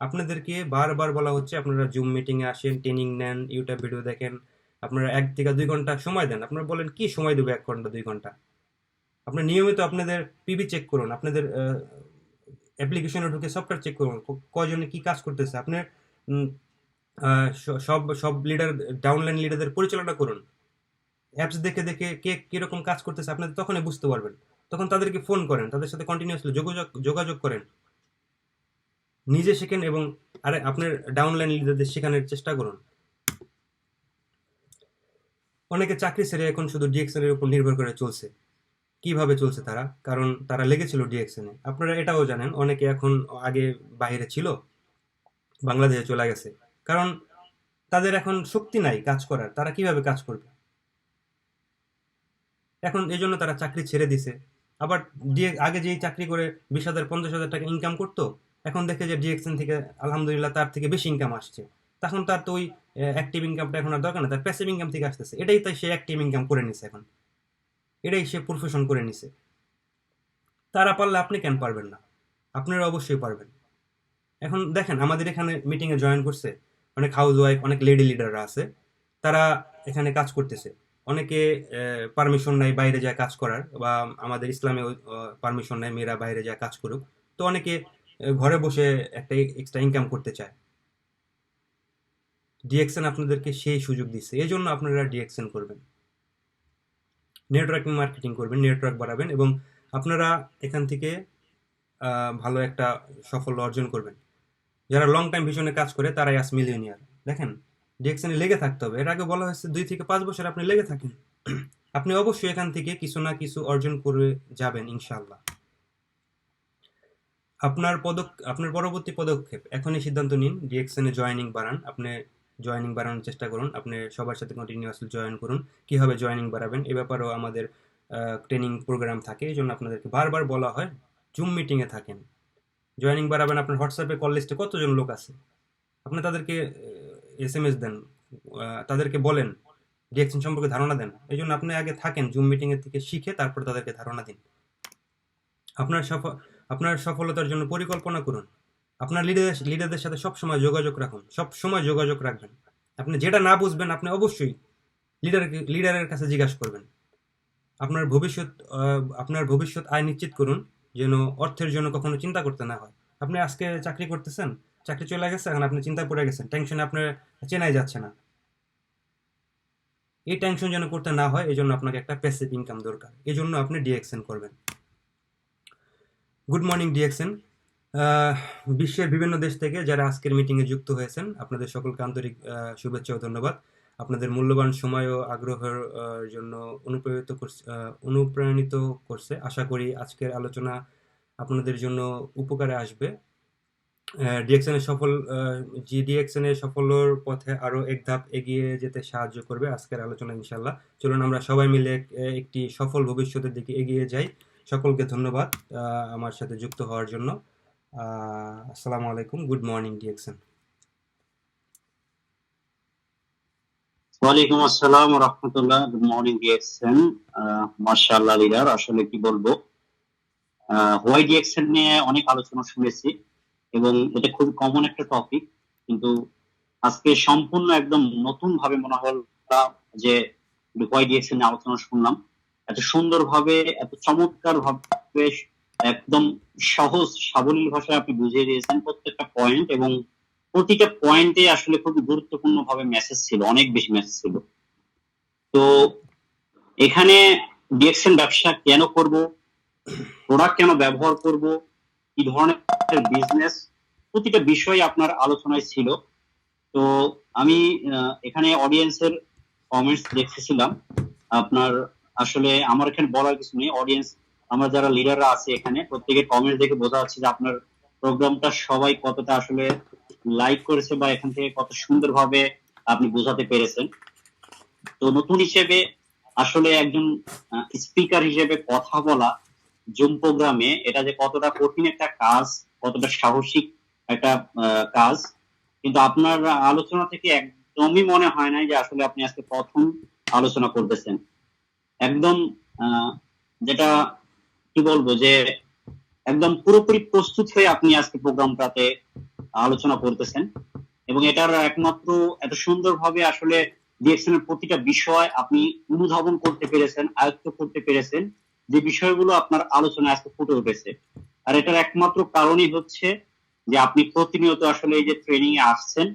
আপনাদেরকে বারবার বলা হচ্ছে আপনারা জুম মিটিংয়ে আসেন, ট্রেনিং নেন, ইউটিউব ভিডিও দেখেন। আপনারা 1 থেকে 2 ঘন্টা সময় দেন। আপনারা বলেন কি সময় দেবো 1 ঘন্টা 2 ঘন্টা? আপনার নিয়মিত আপনাদের পিবি চেক করুন, আপনাদের অ্যাপ্লিকেশনে ঢুকে সফটওয়্যার চেক করুন, কজনে কি কাজ করতেছে। আপনার উম, সব সব লিডার, ডাউনলাইন লিডারদের পরিচালনা করুন। অ্যাপস দেখে দেখে কে কিরকম কাজ করতেছে আপনাদের তখনই বুঝতে পারবেন। তখন তাদেরকে ফোন করেন, তাদের সাথে কন্টিনিউয়াসলি যোগাযোগ করেন, নিজে শেখেন এবং আরে আপনার ডাউনলাইন লিডারদের শেখানোর চেষ্টা করুন। অনেকে চাকরি ছেড়ে এখন শুধু ডিএক্সএন এর উপর নির্ভর করে চলছে। কিভাবে চলছে তারা? কারণ তারা লেগেছিল ডিএক্সএনে। আপনারা এটাও জানেন অনেকে এখন আগে বাইরে ছিল, বাংলাদেশে চলে গেছে, কারণ তাদের এখন শক্তি নাই কাজ করার। তারা কিভাবে কাজ করবে? এখন এই জন্য তারা চাকরি ছেড়ে দিছে। আবার আগে যেই চাকরি করে 20,000 50,000 টাকা ইনকাম করতো, এখন দেখে যে ডিএক্সএন থেকে আলহামদুলিল্লাহ তার থেকে বেশি ইনকাম আসছে। তখন তার তো ওই অ্যাক্টিভ ইনকামটা এখন আর দরকার না, তার প্যাসিভ ইনকাম থেকে আসতেছে। এটাই তাই সে অ্যাক্টিভ ইনকাম করে নিছে এখন, এটাই সে প্রফেশন করে নিছে। তারা পারলে আপনি কেন পারবেন না? আপনারা অবশ্যই পারবেন। এখন দেখেন আমাদের এখানে মিটিংয়ে জয়েন করছে অনেক হাউস ওয়াইফ, অনেক লেডি লিডাররা আছে, তারা এখানে কাজ করতেছে। অনেকে পারমিশন নাই বাইরে যায় কাজ করার, বা আমাদের ইসলামে পারমিশন নাই মেয়েরা বাইরে যায় কাজ করুক। তো অনেকে ঘরে বসে একটা এক্সট্রা ইনকাম করতে চায়। ডিএক্সএন আপনাদেরকে সেই সুযোগ দিচ্ছে, এই জন্য আপনারা ডিএক্সএন করবেন, নেটওয়ার্কিং মার্কেটিং করবেন, নেটওয়ার্ক বাড়াবেন এবং আপনারা এখান থেকে ভালো একটা সাফল্য অর্জন করবেন। যারা লং টাইম ভিশনে কাজ করে তারাই আজ মিলিয়নিয়ার। দেখেন, ডিএক্সএনে লেগে থাকতে হবে। এর আগে বলা হয়েছে 2 থেকে 5 বছর আপনি লেগে থাকেন, আপনি অবশ্যই এখান থেকে কিছু না কিছু অর্জন করে যাবেন ইনশাআল্লাহ। আপনার পরবর্তী পদক্ষেপ এখনই সিদ্ধান্ত নিন, ডিএক্সএনে জয়েনিং বাড়ান। আপনি জয়েনিং বাড়ানোর চেষ্টা করুন, আপনি সবার সাথে কন্টিনিউয়াসলি জয়েন করুন। কিভাবে জয়েনিং বাড়াবেন এ ব্যাপারেও আমাদের ট্রেনিং প্রোগ্রাম থাকে, এই জন্য আপনাদেরকে বারবার বলা হয় জুম মিটিংয়ে থাকেন। জয়েনিং বাড়াবেন, আপনার হোয়াটসঅ্যাপে কল লিস্টে কতজন লোক আছে আপনি তাদেরকে এসএমএস দেন, তাদেরকে বলেন, ডিএক্সএন সম্পর্কে ধারণা দেন। এই জন্য আপনি আগে থাকেন, জুম মিটিং এর থেকে শিখে তারপর তাদেরকে ধারণা দিন। আপনার আপনার সফলতার জন্য পরিকল্পনা করুন। আপনার লিডারদের সাথে সবসময় যোগাযোগ রাখুন, সবসময় যোগাযোগ রাখবেন। আপনি যেটা না বুঝবেন আপনি অবশ্যই লিডারের কাছে জিজ্ঞাসা করবেন। আপনার ভবিষ্যৎ আয় নিশ্চিত করুন, যেন অর্থের জন্য কখনো চিন্তা করতে না হয়। আপনি আজকে চাকরি করতেছেন, চাকরি চলে গেছে, এখন আপনি চিন্তায় পড়ে গেছেন, টেনশনে আপনার চেনাই যাচ্ছে না। এই টেনশন যেন করতে না হয়, এই জন্য আপনাকে একটা প্যাসিভ ইনকাম দরকার। এই জন্য আপনি ডিএক্সএন করবেন। Good morning DXN. বিশ্বের বিভিন্ন দেশ থেকে যারা আজকের মিটিংয়ে যুক্ত হয়েছেন, আপনাদের সকলকে আন্তরিক শুভেচ্ছা ও ধন্যবাদ। আপনাদের মূল্যবান সময় ও আগ্রহের জন্য অনুপ্রাণিত করছে। আশা করি আজকের আলোচনা আপনাদের জন্য উপকারে আসবে। ডিএক্সএন এর সফল জিডিএক্সএন এর সাফল্যর পথে আরো এক ধাপ এগিয়ে যেতে সাহায্য করবে আজকের আলোচনা ইনশাল্লাহ। চলুন আমরা সবাই মিলে একটি সফল ভবিষ্যতের দিকে এগিয়ে যাই। সকলকে ধন্যবাদ আমার সাথে যুক্ত হওয়ার জন্য। আসসালামু আলাইকুম, গুড মর্নিং ডিএক্সএন। ওয়ালাইকুম আসসালাম রহমতুল্লাহ। Good morning DXN. মাশাআল্লাহ লিডার, আসলে কি বলবো, হোয়াই ডিএক্সএন নিয়ে অনেক আলোচনা শুনেছি এবং এটা খুব কমন একটা টপিক, কিন্তু আজকে সম্পূর্ণ একদম নতুন ভাবে মনে হল যে হোয়াই ডিএক্সএন নিয়ে আলোচনা শুনলাম। এত সুন্দর ভাবে, এত চমৎকার ভাবে, একদম সহজ সাবলীল ভাষায় আপনি বুঝিয়ে দিয়েছেন প্রত্যেকটা পয়েন্ট, এবং প্রতিটা পয়েন্টে আসলে খুব গুরুত্বপূর্ণ ভাবে মেসেজ ছিল, অনেক বেশি মেসেজ ছিল। তো এখানে ডিএক্সএন ব্যবসা কেন করব, প্রোডাক্ট কেন ব্যবহার করব, কি ধরনের বিজনেস, প্রতিটা বিষয় আপনার আলোচনায় ছিল। তো আমি এখানে অডিয়েন্সের কমেন্টস দেখতেছিলাম আপনার। আসলে আমার এখানে বলার কিছু নেই, অডিয়েন্স আমরা যারা লিডাররা আছে এখানে প্রত্যেকের কমেন্টস দেখে বোঝা যাচ্ছে যে আপনার প্রোগ্রামটা সবাই কতটা আসলে লাইক করেছে বা এখান থেকে কত সুন্দরভাবে আপনি বোঝাতে পেরেছেন। তো নতুন হিসেবে আসলে একজন স্পিকার হিসেবে কথা বলা জুম প্রোগ্রামে, এটা যে কতটা কঠিন একটা কাজ, কতটা সাহসিক একটা কাজ, কিন্তু আপনার আলোচনা থেকে একদমই মনে হয় না যে আসলে আপনি আজকে প্রথম আলোচনা করতেছেন। একদম যেটা কি বলবো, যে একদম পুরোপুরি প্রস্তুত হয়ে আপনি আজকে প্রোগ্রামটাতে আলোচনা করতেছেন, এবং এটার একমাত্র এত সুন্দরভাবে আসলে ডিএক্সএন এর প্রতিটা বিষয় আপনি অনুধাবন করতে পেরেছেন, আয়ত্ত করতে পেরেছেন, যে বিষয়গুলো আপনার আলোচনায় আজকে ফুটে উঠেছে। আর এটার একমাত্র কারণই হচ্ছে যে আপনি প্রতিনিয়ত আসলে এই যে ট্রেনিং এ আসছেন,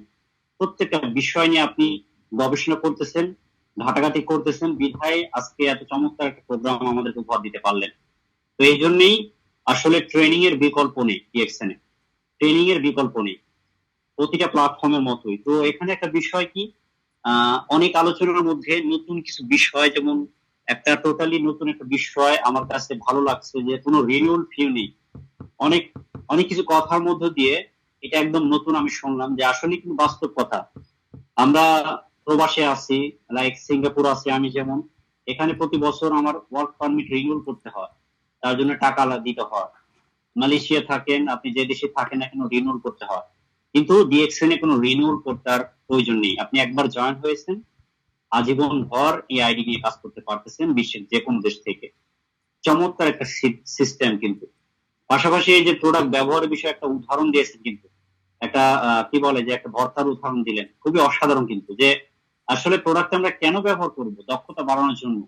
প্রত্যেকটা বিষয় নিয়ে আপনি গবেষণা করতেছেন, ঘাটাঘাটি করতেছেন, বিধায় আজকে এত চমৎকার একটা প্রোগ্রাম আমাদেরকে উপহার দিতে পারলেন। তো এই জন্যই আসলে ট্রেনিং এর বিকল্প নেই ডিএক্সএন এ, ট্রেনিং এর বিকল্প নেই প্রতিটা প্ল্যাটফর্মের মতোই। তো এখানে একটা বিষয় কি, অনেক আলোচনার মধ্যে নতুন কিছু বিষয়, যেমন একটা টোটালি নতুন একটা বিষয় আমার কাছে ভালো লাগছে, যে কোনো রিনিউয়াল ফিউ নেই। অনেক অনেক কিছু কথার মধ্য দিয়ে এটা একদম নতুন আমি শুনলাম, যে আসলে কিন্তু বাস্তব কথা। আমরা প্রবাসে আছি, লাইক সিঙ্গাপুর আছি আমি যেমন, এখানে প্রতি বছর আমার ওয়ার্ক পারমিট রিনিউয়াল করতে হয়, তার জন্য টাকা দিতে হয়। মালয়েশিয়া থাকেন আপনি, যে দেশে থাকেন না কেন, রিনিউয়াল করতে হয়। কিন্তু ডিএক্সএন এ কোনো রিনিউয়াল করতে প্রয়োজন নেই। আপনি একবার জয়েন হয়েছেন, আজীবন ভর এই আইডি নিয়ে কাজ করতে পারতেছেন বিশ্বের যে কোনো দেশ থেকে। চমৎকার একটা সিস্টেম। কিন্তু পাশাপাশি এই যে প্রোডাক্ট ব্যবহারের বিষয়ে একটা উদাহরণ দিয়েছেন, কিন্তু একটা কি বলে যে একটা ভর্তার উদাহরণ দিলেন, খুবই অসাধারণ। কিন্তু যে আসলে প্রোডাক্ট আমরা কেন ব্যবহার করব, দক্ষতা বাড়ানোর জন্য,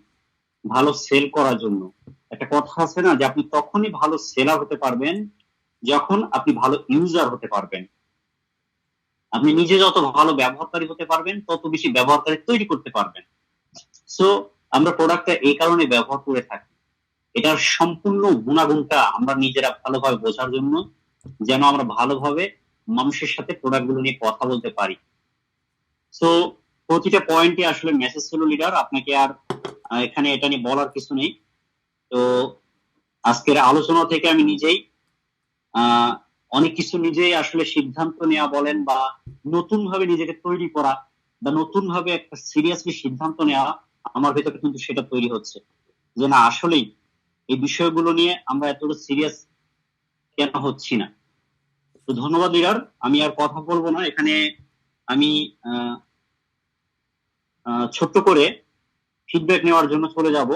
ভালো সেল করার জন্য। একটা কথা আছে না, যে আপনি তখনই ভালো সেলার হতে পারবেন যখন আপনি ভালো ইউজার হতে পারবেন। আপনি নিজে যত ভালো ব্যবহারকারী হতে পারবেন, তত বেশি ব্যবহারকারী তৈরি করতে পারবেন। সো আমরা প্রোডাক্টটা এই কারণে ব্যবহার করে থাকি, এটার সম্পূর্ণ গুণাগুণটা আমরা নিজেরা ভালোভাবে বোঝার জন্য, যেন আমরা ভালোভাবে মানুষের সাথে প্রোডাক্ট গুলো নিয়ে কথা বলতে পারি। সো প্রতিটা পয়েন্টে আসলে মেসেজ ছিল লিডার, আপনাকে আর এখানে এটা নিয়ে বলার কিছু নেই। তো আজকের আলোচনা থেকে আমি নিজেই অনেক কিছু নিজেই আসলে সিদ্ধান্ত নেওয়া বলেন, বা নতুন ভাবে নিজেকে তৈরি করা, বা নতুন ভাবে একটা সিরিয়াসলি সিদ্ধান্ত নেওয়া, আমার ভেতরে কিন্তু সেটা তৈরি হচ্ছে, যে না আসলেই এই বিষয়গুলো নিয়ে আমরা এতটা সিরিয়াস কেন হচ্ছি না। তো ধন্যবাদ লিডার, আমি আর কথা বলবো না এখানে। আমি ছোট্ট করে ফিডব্যাক নেওয়ার জন্য চলে যাব।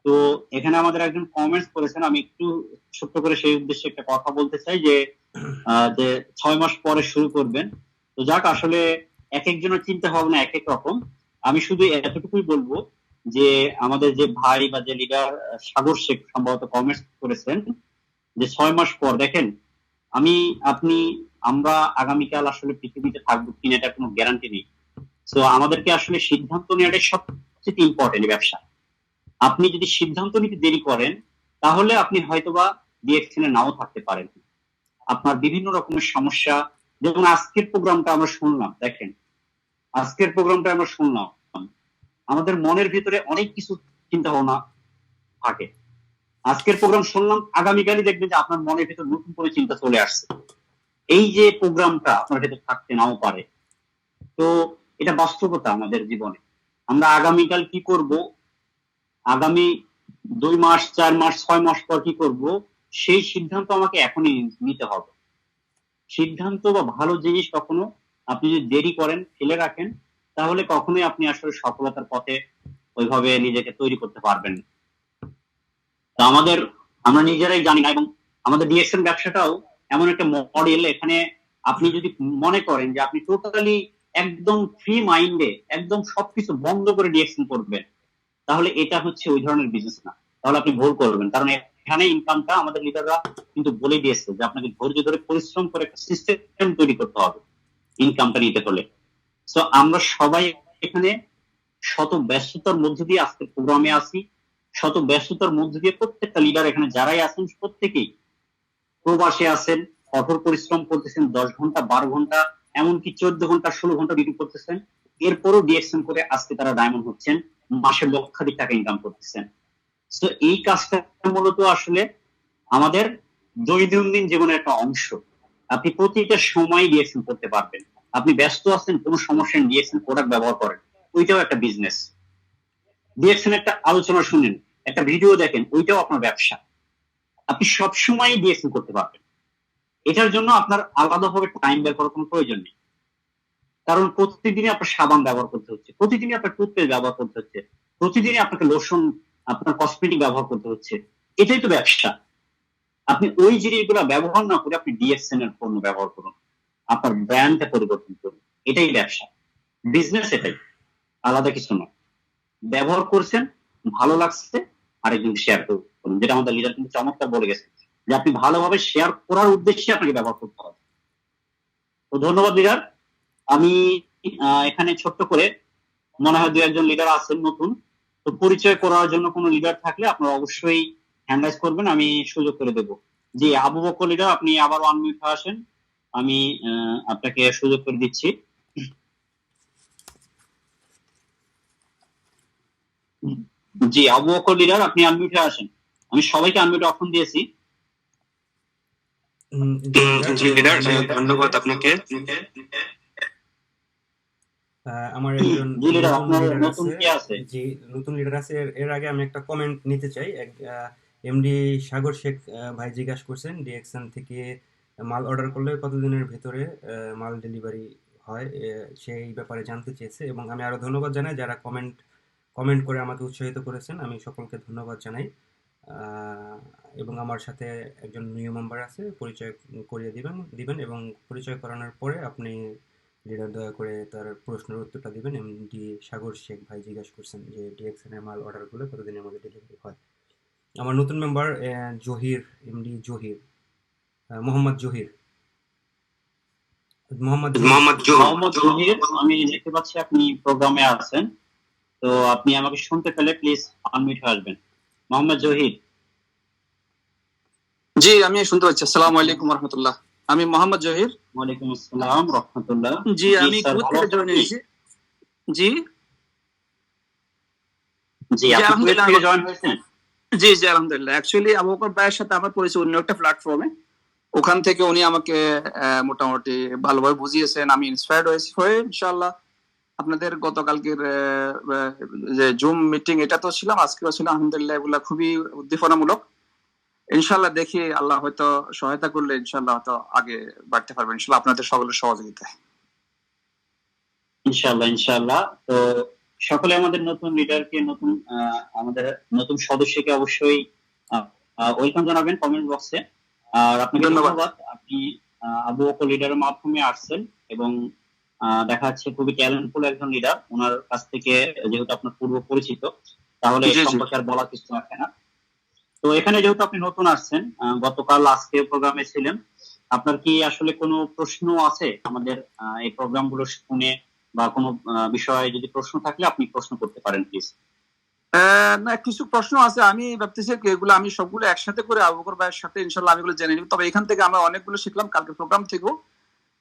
তো এখানে আমাদের একজন কমেন্টস করেছেন, আমি একটু ছোট্ট করে সেই উদ্দেশ্যে একটা কথা বলতে চাই, যে 6 মাস পরে শুরু করবেন। তো যাক, আসলে এক একজনের চিন্তা ভাবনা এক এক রকম। আমি শুধু এতটুকুই বলবো, যে আমাদের যে ভাই বা যে লিডার সাগর শেখ সম্ভবত কমেন্টস করেছেন, যে 6 মাস পর দেখেন, আপনি আমরা আগামীকাল আসলে পৃথিবীতে থাকবো কিনা এটা কোনো গ্যারান্টি নেই। তো আমাদেরকে আসলে সিদ্ধান্ত নেওয়াটাই সবচেয়ে ইম্পর্টেন্ট ব্যবসা। আপনি যদি সিদ্ধান্ত নিতে দেরি করেন, তাহলে আপনি হয়তোবা ডিএক্সএন এ নাও থাকতে পারেন। আপনার বিভিন্ন রকমের সমস্যা, যেমন আজকের প্রোগ্রামটা আমরা শুনলাম, দেখেন আজকের প্রোগ্রামটা আমরা শুনলাম, আমাদের মনের ভিতরে অনেক কিছু চিন্তা ভাবনা থাকে। আজকের প্রোগ্রাম শুনলাম, আগামীকালই দেখবেন যে আপনার মনের ভিতরে নতুন করে চিন্তা চলে আসছে। এই যে প্রোগ্রামটা আপনার ক্ষেত্রে থাকতে নাও পারে। তো এটা বাস্তবতা আমাদের জীবনে। আমরা আগামীকাল কি করব, আগামী 2 মাস 4 মাস 6 মাস পর কি করব, সেই সিদ্ধান্ত আমাকে এখনই নিতে হবে। সিদ্ধান্ত বা ভালো জিনিস কখনো আপনি যদি দেরি করেন, ফেলে রাখেন, তাহলে কখনোই আপনি আসলে সফলতার পথে ওইভাবে নিজেকে তৈরি করতে পারবেন না। তো আমরা নিজেরাই জানি না, এবং আমাদের ডিএকশন ব্যবসাটাও এমন একটা মডেল, এখানে আপনি যদি মনে করেন যে আপনি টোটালি একদম ফ্রি মাইন্ডে একদম সবকিছু বন্ধ করে ডিএকশন করবেন, তাহলে এটা হচ্ছে ওই ধরনের বিজনেস না, তাহলে আপনি ভুল করবেন। কারণ এখানে ইনকামটা আমাদের লিডাররা কিন্তু বলে দিয়েছে যে আপনাকে ধৈর্য ধরে পরিশ্রম করে একটা সিস্টেম তৈরি করতে হবে ইনকামটা নিতে হলে। তো আমরা সবাই এখানে শত ব্যস্ততার মধ্যে দিয়ে আজকের প্রোগ্রামে আসি, শত ব্যস্ততার মধ্যে দিয়ে প্রত্যেকটা লিডার এখানে যারাই আছেন প্রত্যেকেই প্রবাসে আছেন, কঠোর পরিশ্রম করতেছেন, 10 ঘন্টা 12 ঘন্টা এমনকি 14 ঘন্টা 16 ঘন্টা ডিউটি করতেছেন, এরপরও ডিএকশন করে আজকে তারা ডায়মন্ড হচ্ছেন, মাসে লক্ষাধিক টাকা ইনকাম করতেছেন। তো এই কাজটা মূলত আসলে আমাদের দৈনন্দিন জীবনের একটা অংশ। আপনি প্রতিটা সময় ডিএকশন করতে পারবেন। আপনি ব্যস্ত আছেন, কোনো সমস্যা নেই, ডিএকশন প্রোডাক্ট ব্যবহার করেন, ওইটাও একটা বিজনেস। ডিএকশন একটা আলোচনা শুনেন, একটা ভিডিও দেখেন, ওইটাও আপনার ব্যবসা। আপনি সবসময় ডিএকশন করতে পারবেন। এটার জন্য আপনার আলাদাভাবে টাইম বের করার কোনো প্রয়োজন নেই, কারণ প্রতিদিনই আপনার সাবান ব্যবহার করতে হচ্ছে, প্রতিদিনই আপনার টুথপেস্ট ব্যবহার করতে হচ্ছে, প্রতিদিনই আপনাকে লোশন, আপনার কসমেটিক ব্যবহার করতে হচ্ছে। এটাই তো ব্যবসা। আপনি ওই জিনিসগুলো ব্যবহার না করে আপনি ডিএকশন এর পণ্য ব্যবহার করুন, আপনার ব্র্যান্ডটা পরিবর্তন করুন, এটাই ব্যবসা। বিজনেস এটাই, আলাদা কিছু নয়। ব্যবহার করছেন, ভালো লাগছে, আরেকজন শেয়ার করুন, যেটা আমাদের লিডার কিন্তু চমৎকার বলে গেছে যে আপনি ভালোভাবে শেয়ার করার উদ্দেশ্যে আপনাকে ব্যবহার করতে হবে। তো ধন্যবাদ লিডার। আমি এখানে ছোট্ট করে, মনে হয় 2-1 জন লিডার আছেন নতুন, তো পরিচয় করার জন্য কোনো লিডার থাকলে আপনারা অবশ্যই হ্যান্ড রাইজ করবেন, আমি সুযোগ করে দেব। জি, আবু বকর লিডার, আপনি আবার আনমিউট হয়ে আসেন, আমি আপনাকে সুযোগ করে দিচ্ছি। জি, আবু বকর লিডার, আপনি আনমিউট হয়ে আসেন। আমি সবাইকে আনমিউট অপশন দিয়েছি। জি লিডার, ধন্যবাদ আপনাকে। আমার একজন জি লিডার, নতুন আপনার লিডার নতুন আছে। কে আছে? জি, নতুন লিডার আছে। এর আগে আমি একটা কমেন্ট নিতে চাই। এমডি সাগর শেখ ভাই জিজ্ঞাসা করছেন ডিএকশন থেকে মাল অর্ডার করলে কতদিনের ভেতরে মাল ডেলিভারি হয়, সেই ব্যাপারে জানতে চেয়েছে। এবং আমি আরো ধন্যবাদ জানাই যারা কমেন্ট করে আমাকে উৎসাহিত করেছেন, আমি সকলকে ধন্যবাদ জানাই। এবং আমার সাথে একজন নিউ মেম্বার আছে, পরিচয় করিয়ে দিবেন এবং পরিচয় করানোর পরে আপনি লিডার দয়া করে তার প্রশ্নের উত্তরটা দিবেন। এমডি সাগর শেখ ভাই জিজ্ঞাসা করছেন যে ডিএকশন এর মাল অর্ডার করলে কতদিনের মধ্যে ডেলিভারি হয়। আমার নতুন মেম্বার জহির, এমডি জহির, মোহাম্মদ জহির। মোহাম্মদ জহির, আমি দেখতে পাচ্ছি আপনি প্রোগ্রামে আছেন, তো আপনি আমাকে শুনতে পেলে প্লিজ আনমিউট হয়ে আসবেন। মোহাম্মদ জহির। জি, আমি শুনতে পাচ্ছি। আসসালামু আলাইকুম রহমতুল্লাহ। আমি মোহাম্মদ জহির। ওয়ালাইকুম আসসালাম রহমতুল্লাহ। জি, আমি কুয়েত থেকে জয়েন হয়েছি। জি জি, আপনি কুয়েত থেকে জয়েন হয়েছেন? জি জি, আলহামদুলিল্লাহ। অ্যাকচুয়ালি আবু বকর ভাইয়ের সাথে আমার পরিচয় অন্য একটা প্ল্যাটফর্মে, ওখান থেকে উনি আমাকে মোটামুটি ভালোভাবে বুঝিয়েছেন, আমি ইন্সপায়ার্ড হয়ে ইনশাআল্লাহ আপনাদের গতকালকের যে জুম মিটিং, এটা তো ছিলাম, আজকেও ছিলাম, আলহামদুলিল্লাহ এগুলা খুবই উদ্দীপনামূলক। ইনশাআল্লাহ দেখি আল্লাহ হয়তো সহায়তা করলে ইনশাআল্লাহ হয়তো আগে বাড়তে পারবেন ইনশাআল্লাহ আপনাদের সকলের সহযোগিতায়। ইনশাআল্লাহ। তো সকলে আমাদের নতুন লিডারকে, আমাদের নতুন সদস্যকে অবশ্যই ওয়েলকাম জানাবেন কমেন্ট বক্সে। আর আপনাকে ধন্যবাদ, আপনি আবু বকর লিডারের মাধ্যমে আসছেন এবং দেখা যাচ্ছে খুবই ট্যালেন্টফুল একজন লিডার। ওনার কাছ থেকে যেহেতু আপনার পূর্ব পরিচিত, তাহলে সম্পর্কে আর বলা কিছু আছে না। তো এখানে যেহেতু আপনি নতুন আসছেন, গতকাল আজকে প্রোগ্রামে ছিলেন, আপনার কি আসলে কোনো প্রশ্ন আছে আমাদের এই প্রোগ্রামগুলো শুনে, বা কোনো বিষয়ে যদি প্রশ্ন থাকলে আপনি প্রশ্ন করতে পারেন প্লিজ। না, কিছু প্রশ্ন আছে। আমি ভাবতেছি এগুলো আমি সবগুলো একসাথে করে আবু বকর ভাইয়ের সাথে ইনশাআল্লাহ আমি এগুলো জেনে নিব। তবে এখান থেকে আমরা অনেকগুলো শিখলাম, কালকে প্রোগ্রাম থেকেও,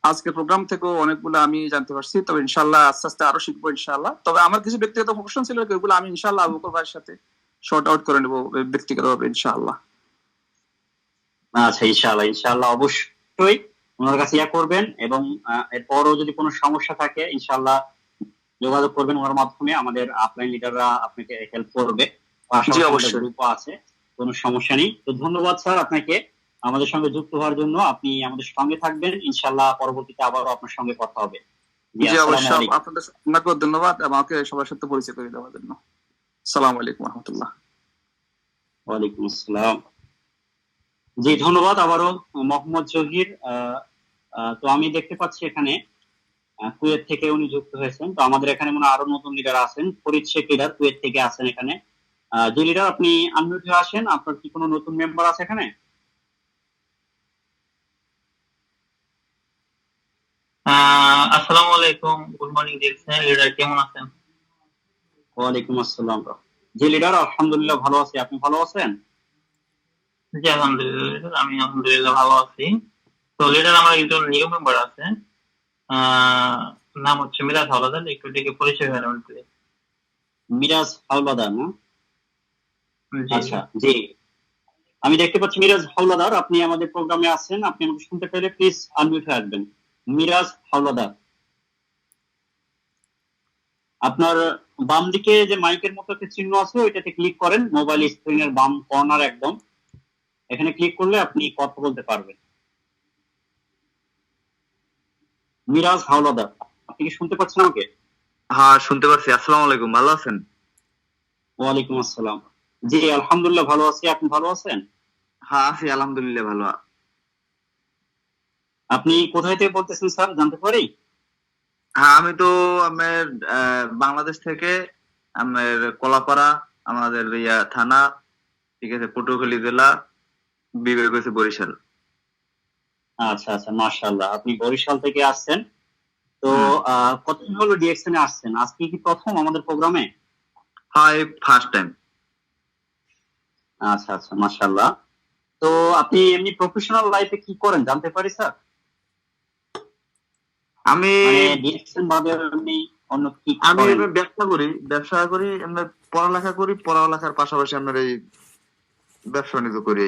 আজকে প্রোগ্রাম থেকেও অনেকগুলো আমি জানতে পারছি। তবে ইনশাআল্লাহ আস্তে আস্তে আরো শিখবো ইনশাআল্লাহ। তবে আমার কিছু ব্যক্তিগত প্রশ্ন ছিল, এগুলো আমি ইনশাআল্লাহ আবু বকর ভাইয়ের সাথে শর্ট আউট করে নেবো ব্যক্তিগতভাবে ইনশাআল্লাহ। আচ্ছা, ইনশাআল্লাহ অবশ্যই ওনার কাছে ইয়া করবেন, এবং এরপরও যদি কোনো সমস্যা থাকে ইনশাল্লাহ যোগাযোগ করবেন ওনার মাধ্যমে। আমাদের আপলাইন লিডাররা আপনাকে হেল্প করবে, পাশাপাশি অবশ্যই। গ্রুপও আছে, কোনো সমস্যা নেই। তো ধন্যবাদ স্যার আপনাকে আমাদের সঙ্গে যুক্ত হওয়ার জন্য। আপনি আমাদের সঙ্গে থাকবেন, ইনশাল্লাহ পরবর্তীতে আবারও আপনার সঙ্গে কথা হবে। জি, জি আসসালামু অবশ্যই, আলাইকুম। আপনাকেও ধন্যবাদ আমাকে সবার সাথে পরিচয় করে দেওয়ার জন্য। আসসালামু আলাইকুম রহমতুল্লাহ। ওয়ালাইকুম আসসালাম। জি ধন্যবাদ আবারও মোহাম্মদ জহির। তো আমি দেখতে পাচ্ছি এখানে কুয়েত থেকে উনি যুক্ত হয়েছেন। তো আমাদের এখানে মনে হয় আরো নতুন লিডার আছেন, ফরিদ শেখ লিডার কুয়েত থেকে আছেন এখানে। যে লিডার আপনি আনমিউট হয়ে আসেন, আপনার কি কোনো নতুন মেম্বার আছে এখানে? আসসালামু আলাইকুম, গুড মর্নিং দেখছেন লিডার, কেমন আছেন? ওয়ালাইকুম আসসালাম। যে লিডার আলহামদুলিল্লাহ ভালো আছি, আপনি ভালো আছেন? জি আলহামদুলিল্লাহ, আমি আলহামদুলিল্লাহ ভালো আছি। তো লিডার আমার একজন নিউ মেম্বার আছে, নাম হচ্ছে মিরাজ হাওলাদার, একটু ডেকে পরিচয় হয়ে নেবেন please। মিরাজ হাওলাদার না? জি আচ্ছা জি, আমি দেখতে পাচ্ছি মিরাজ হাওলাদার আপনি আমাদের প্রোগ্রামে আছেন। আপনি আমাকে শুনতে পেলে প্লিজ আনমিউট হয়ে আসবেন। মিরাজ হাওলাদার, আপনার বাম দিকে যে মাইকের মতো একটা চিহ্ন আছে ওইটাতে ক্লিক করেন, মোবাইল স্ক্রিনের বাম কর্নার একদম, এখানে ক্লিক করলে আপনি কথা বলতে পারবেন। মিরাজ হাওলাদার, আপনি কি শুনতে পাচ্ছেন আমাকে? হ্যাঁ শুনতে পাচ্ছি। আসসালামু আলাইকুম, ভালো আছেন? ওয়ালাইকুম আসসালাম। জি আলহামদুলিল্লাহ ভালো আছি, আপনি ভালো আছেন? হ্যাঁ আছি আলহামদুলিল্লাহ ভালো। আপনি কোথায় থেকে বলতেছেন স্যার, জানতে পারি? হ্যাঁ আমি তো আমার বাংলাদেশ থেকে, আমার কলাপাড়া, আমাদের থানা, ঠিক আছে, পটুয়াখালী জেলা, বিভাগ হচ্ছে বরিশাল। আচ্ছা আচ্ছা, মাশাআল্লাহ, আপনি বরিশাল থেকে আসছেন। তো কতদিন হলো ডিএক্সএন এ আসছেন? আজকে কি প্রথম আমাদের প্রোগ্রামে? হ্যাঁ এই ফার্স্ট টাইম। আচ্ছা আচ্ছা, মাশাআল্লাহ। তো আপনি এমনি প্রফেশনাল লাইফে কি করেন জানতে পারি স্যার? আমি মানে ডিএক্সএন বাদে এমনি অন্য কি আমি করেন? এমনি ব্যবসা করি, এমনি পড়ালেখা করি, পড়ালেখার পাশাপাশি আমার এই ব্যবসা বাণিজ্য করি।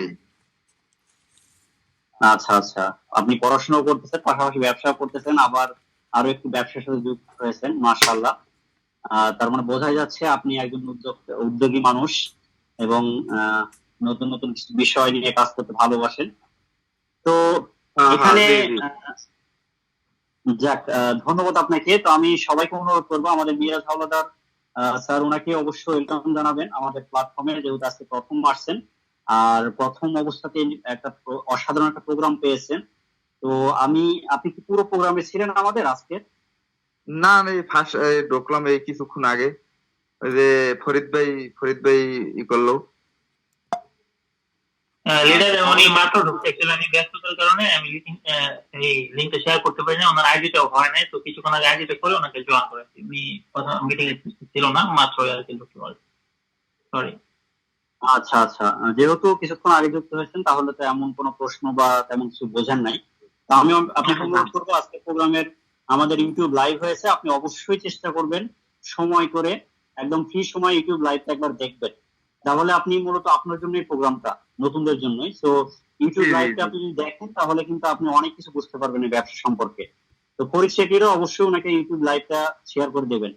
আচ্ছা আচ্ছা, আপনি পড়াশোনাও করতেছেন, পাশাপাশি ব্যবসা করতেছেন, আবার আরো একটু ব্যবসার সাথে যুক্ত হয়েছেন, মাশাআল্লাহ। তার মানে বোঝাই যাচ্ছে আপনি একজন উদ্যোগী মানুষ, এবং নতুন নতুন কিছু বিষয় নিয়ে কাজ করতে ভালোবাসেন। তো এখানে যাক, ধন্যবাদ আপনাকে। তো আমি সবাইকে অনুরোধ করবো আমাদের মিরাজ হাওলাদার স্যার, ওনাকে অবশ্যই ওয়েলকাম জানাবেন আমাদের প্ল্যাটফর্মে, যেহেতু আজকে প্রথম আসছেন আর প্রথম অবস্থাতে একটা অসাধারণ একটা প্রোগ্রাম পেয়েছেন। তো আপনি কি পুরো প্রোগ্রামে ছিলেন আমাদের আজকে? না আমি ফার্স্ট ঢুকলাম এই কিছুক্ষণ আগে, ওই যে ফরিদ ভাই ই করলো। লিডার উনি মাত্র ঢুকছে, actually আমি ব্যস্ততার কারণে আমি এই লিঙ্কটা শেয়ার করতে পারি না, ওনার আইডিটাও হয় নাই, তো কিছুক্ষণ আগে আইডিটা করে ওনাকে জয়েন করেছি। উনি কথা মিটিং এ ছিল না, মাত্র আর কি ঢুকতে পারি, সরি। আচ্ছা আচ্ছা, যেহেতু কিছুক্ষণ আগে যুক্ত হয়েছেন তাহলে তো এমন কোনো প্রশ্ন বা তেমন কিছু বোঝেন নাই। তো আমি আপনাকে অনুরোধ করবো, আজকে প্রোগ্রামের আমাদের ইউটিউব লাইভ হয়েছে, আপনি অবশ্যই চেষ্টা করবেন সময় করে একদম ফ্রি সময় ইউটিউব লাইভটা একবার দেখবেন। তাহলে আপনি মূলত আপনার জন্য এই প্রোগ্রামটা, নতুনদের জন্যই। তো ইউটিউব জি, জি, লাইভটা জি। আপনি যদি দেখেন তাহলে কিন্তু আপনি অনেক কিছু বুঝতে পারবেন এই ব্যবসা সম্পর্কে। তো ফরিদ শেখিরও অবশ্যই ওনাকে ইউটিউব লাইভটা শেয়ার করে দেবেন।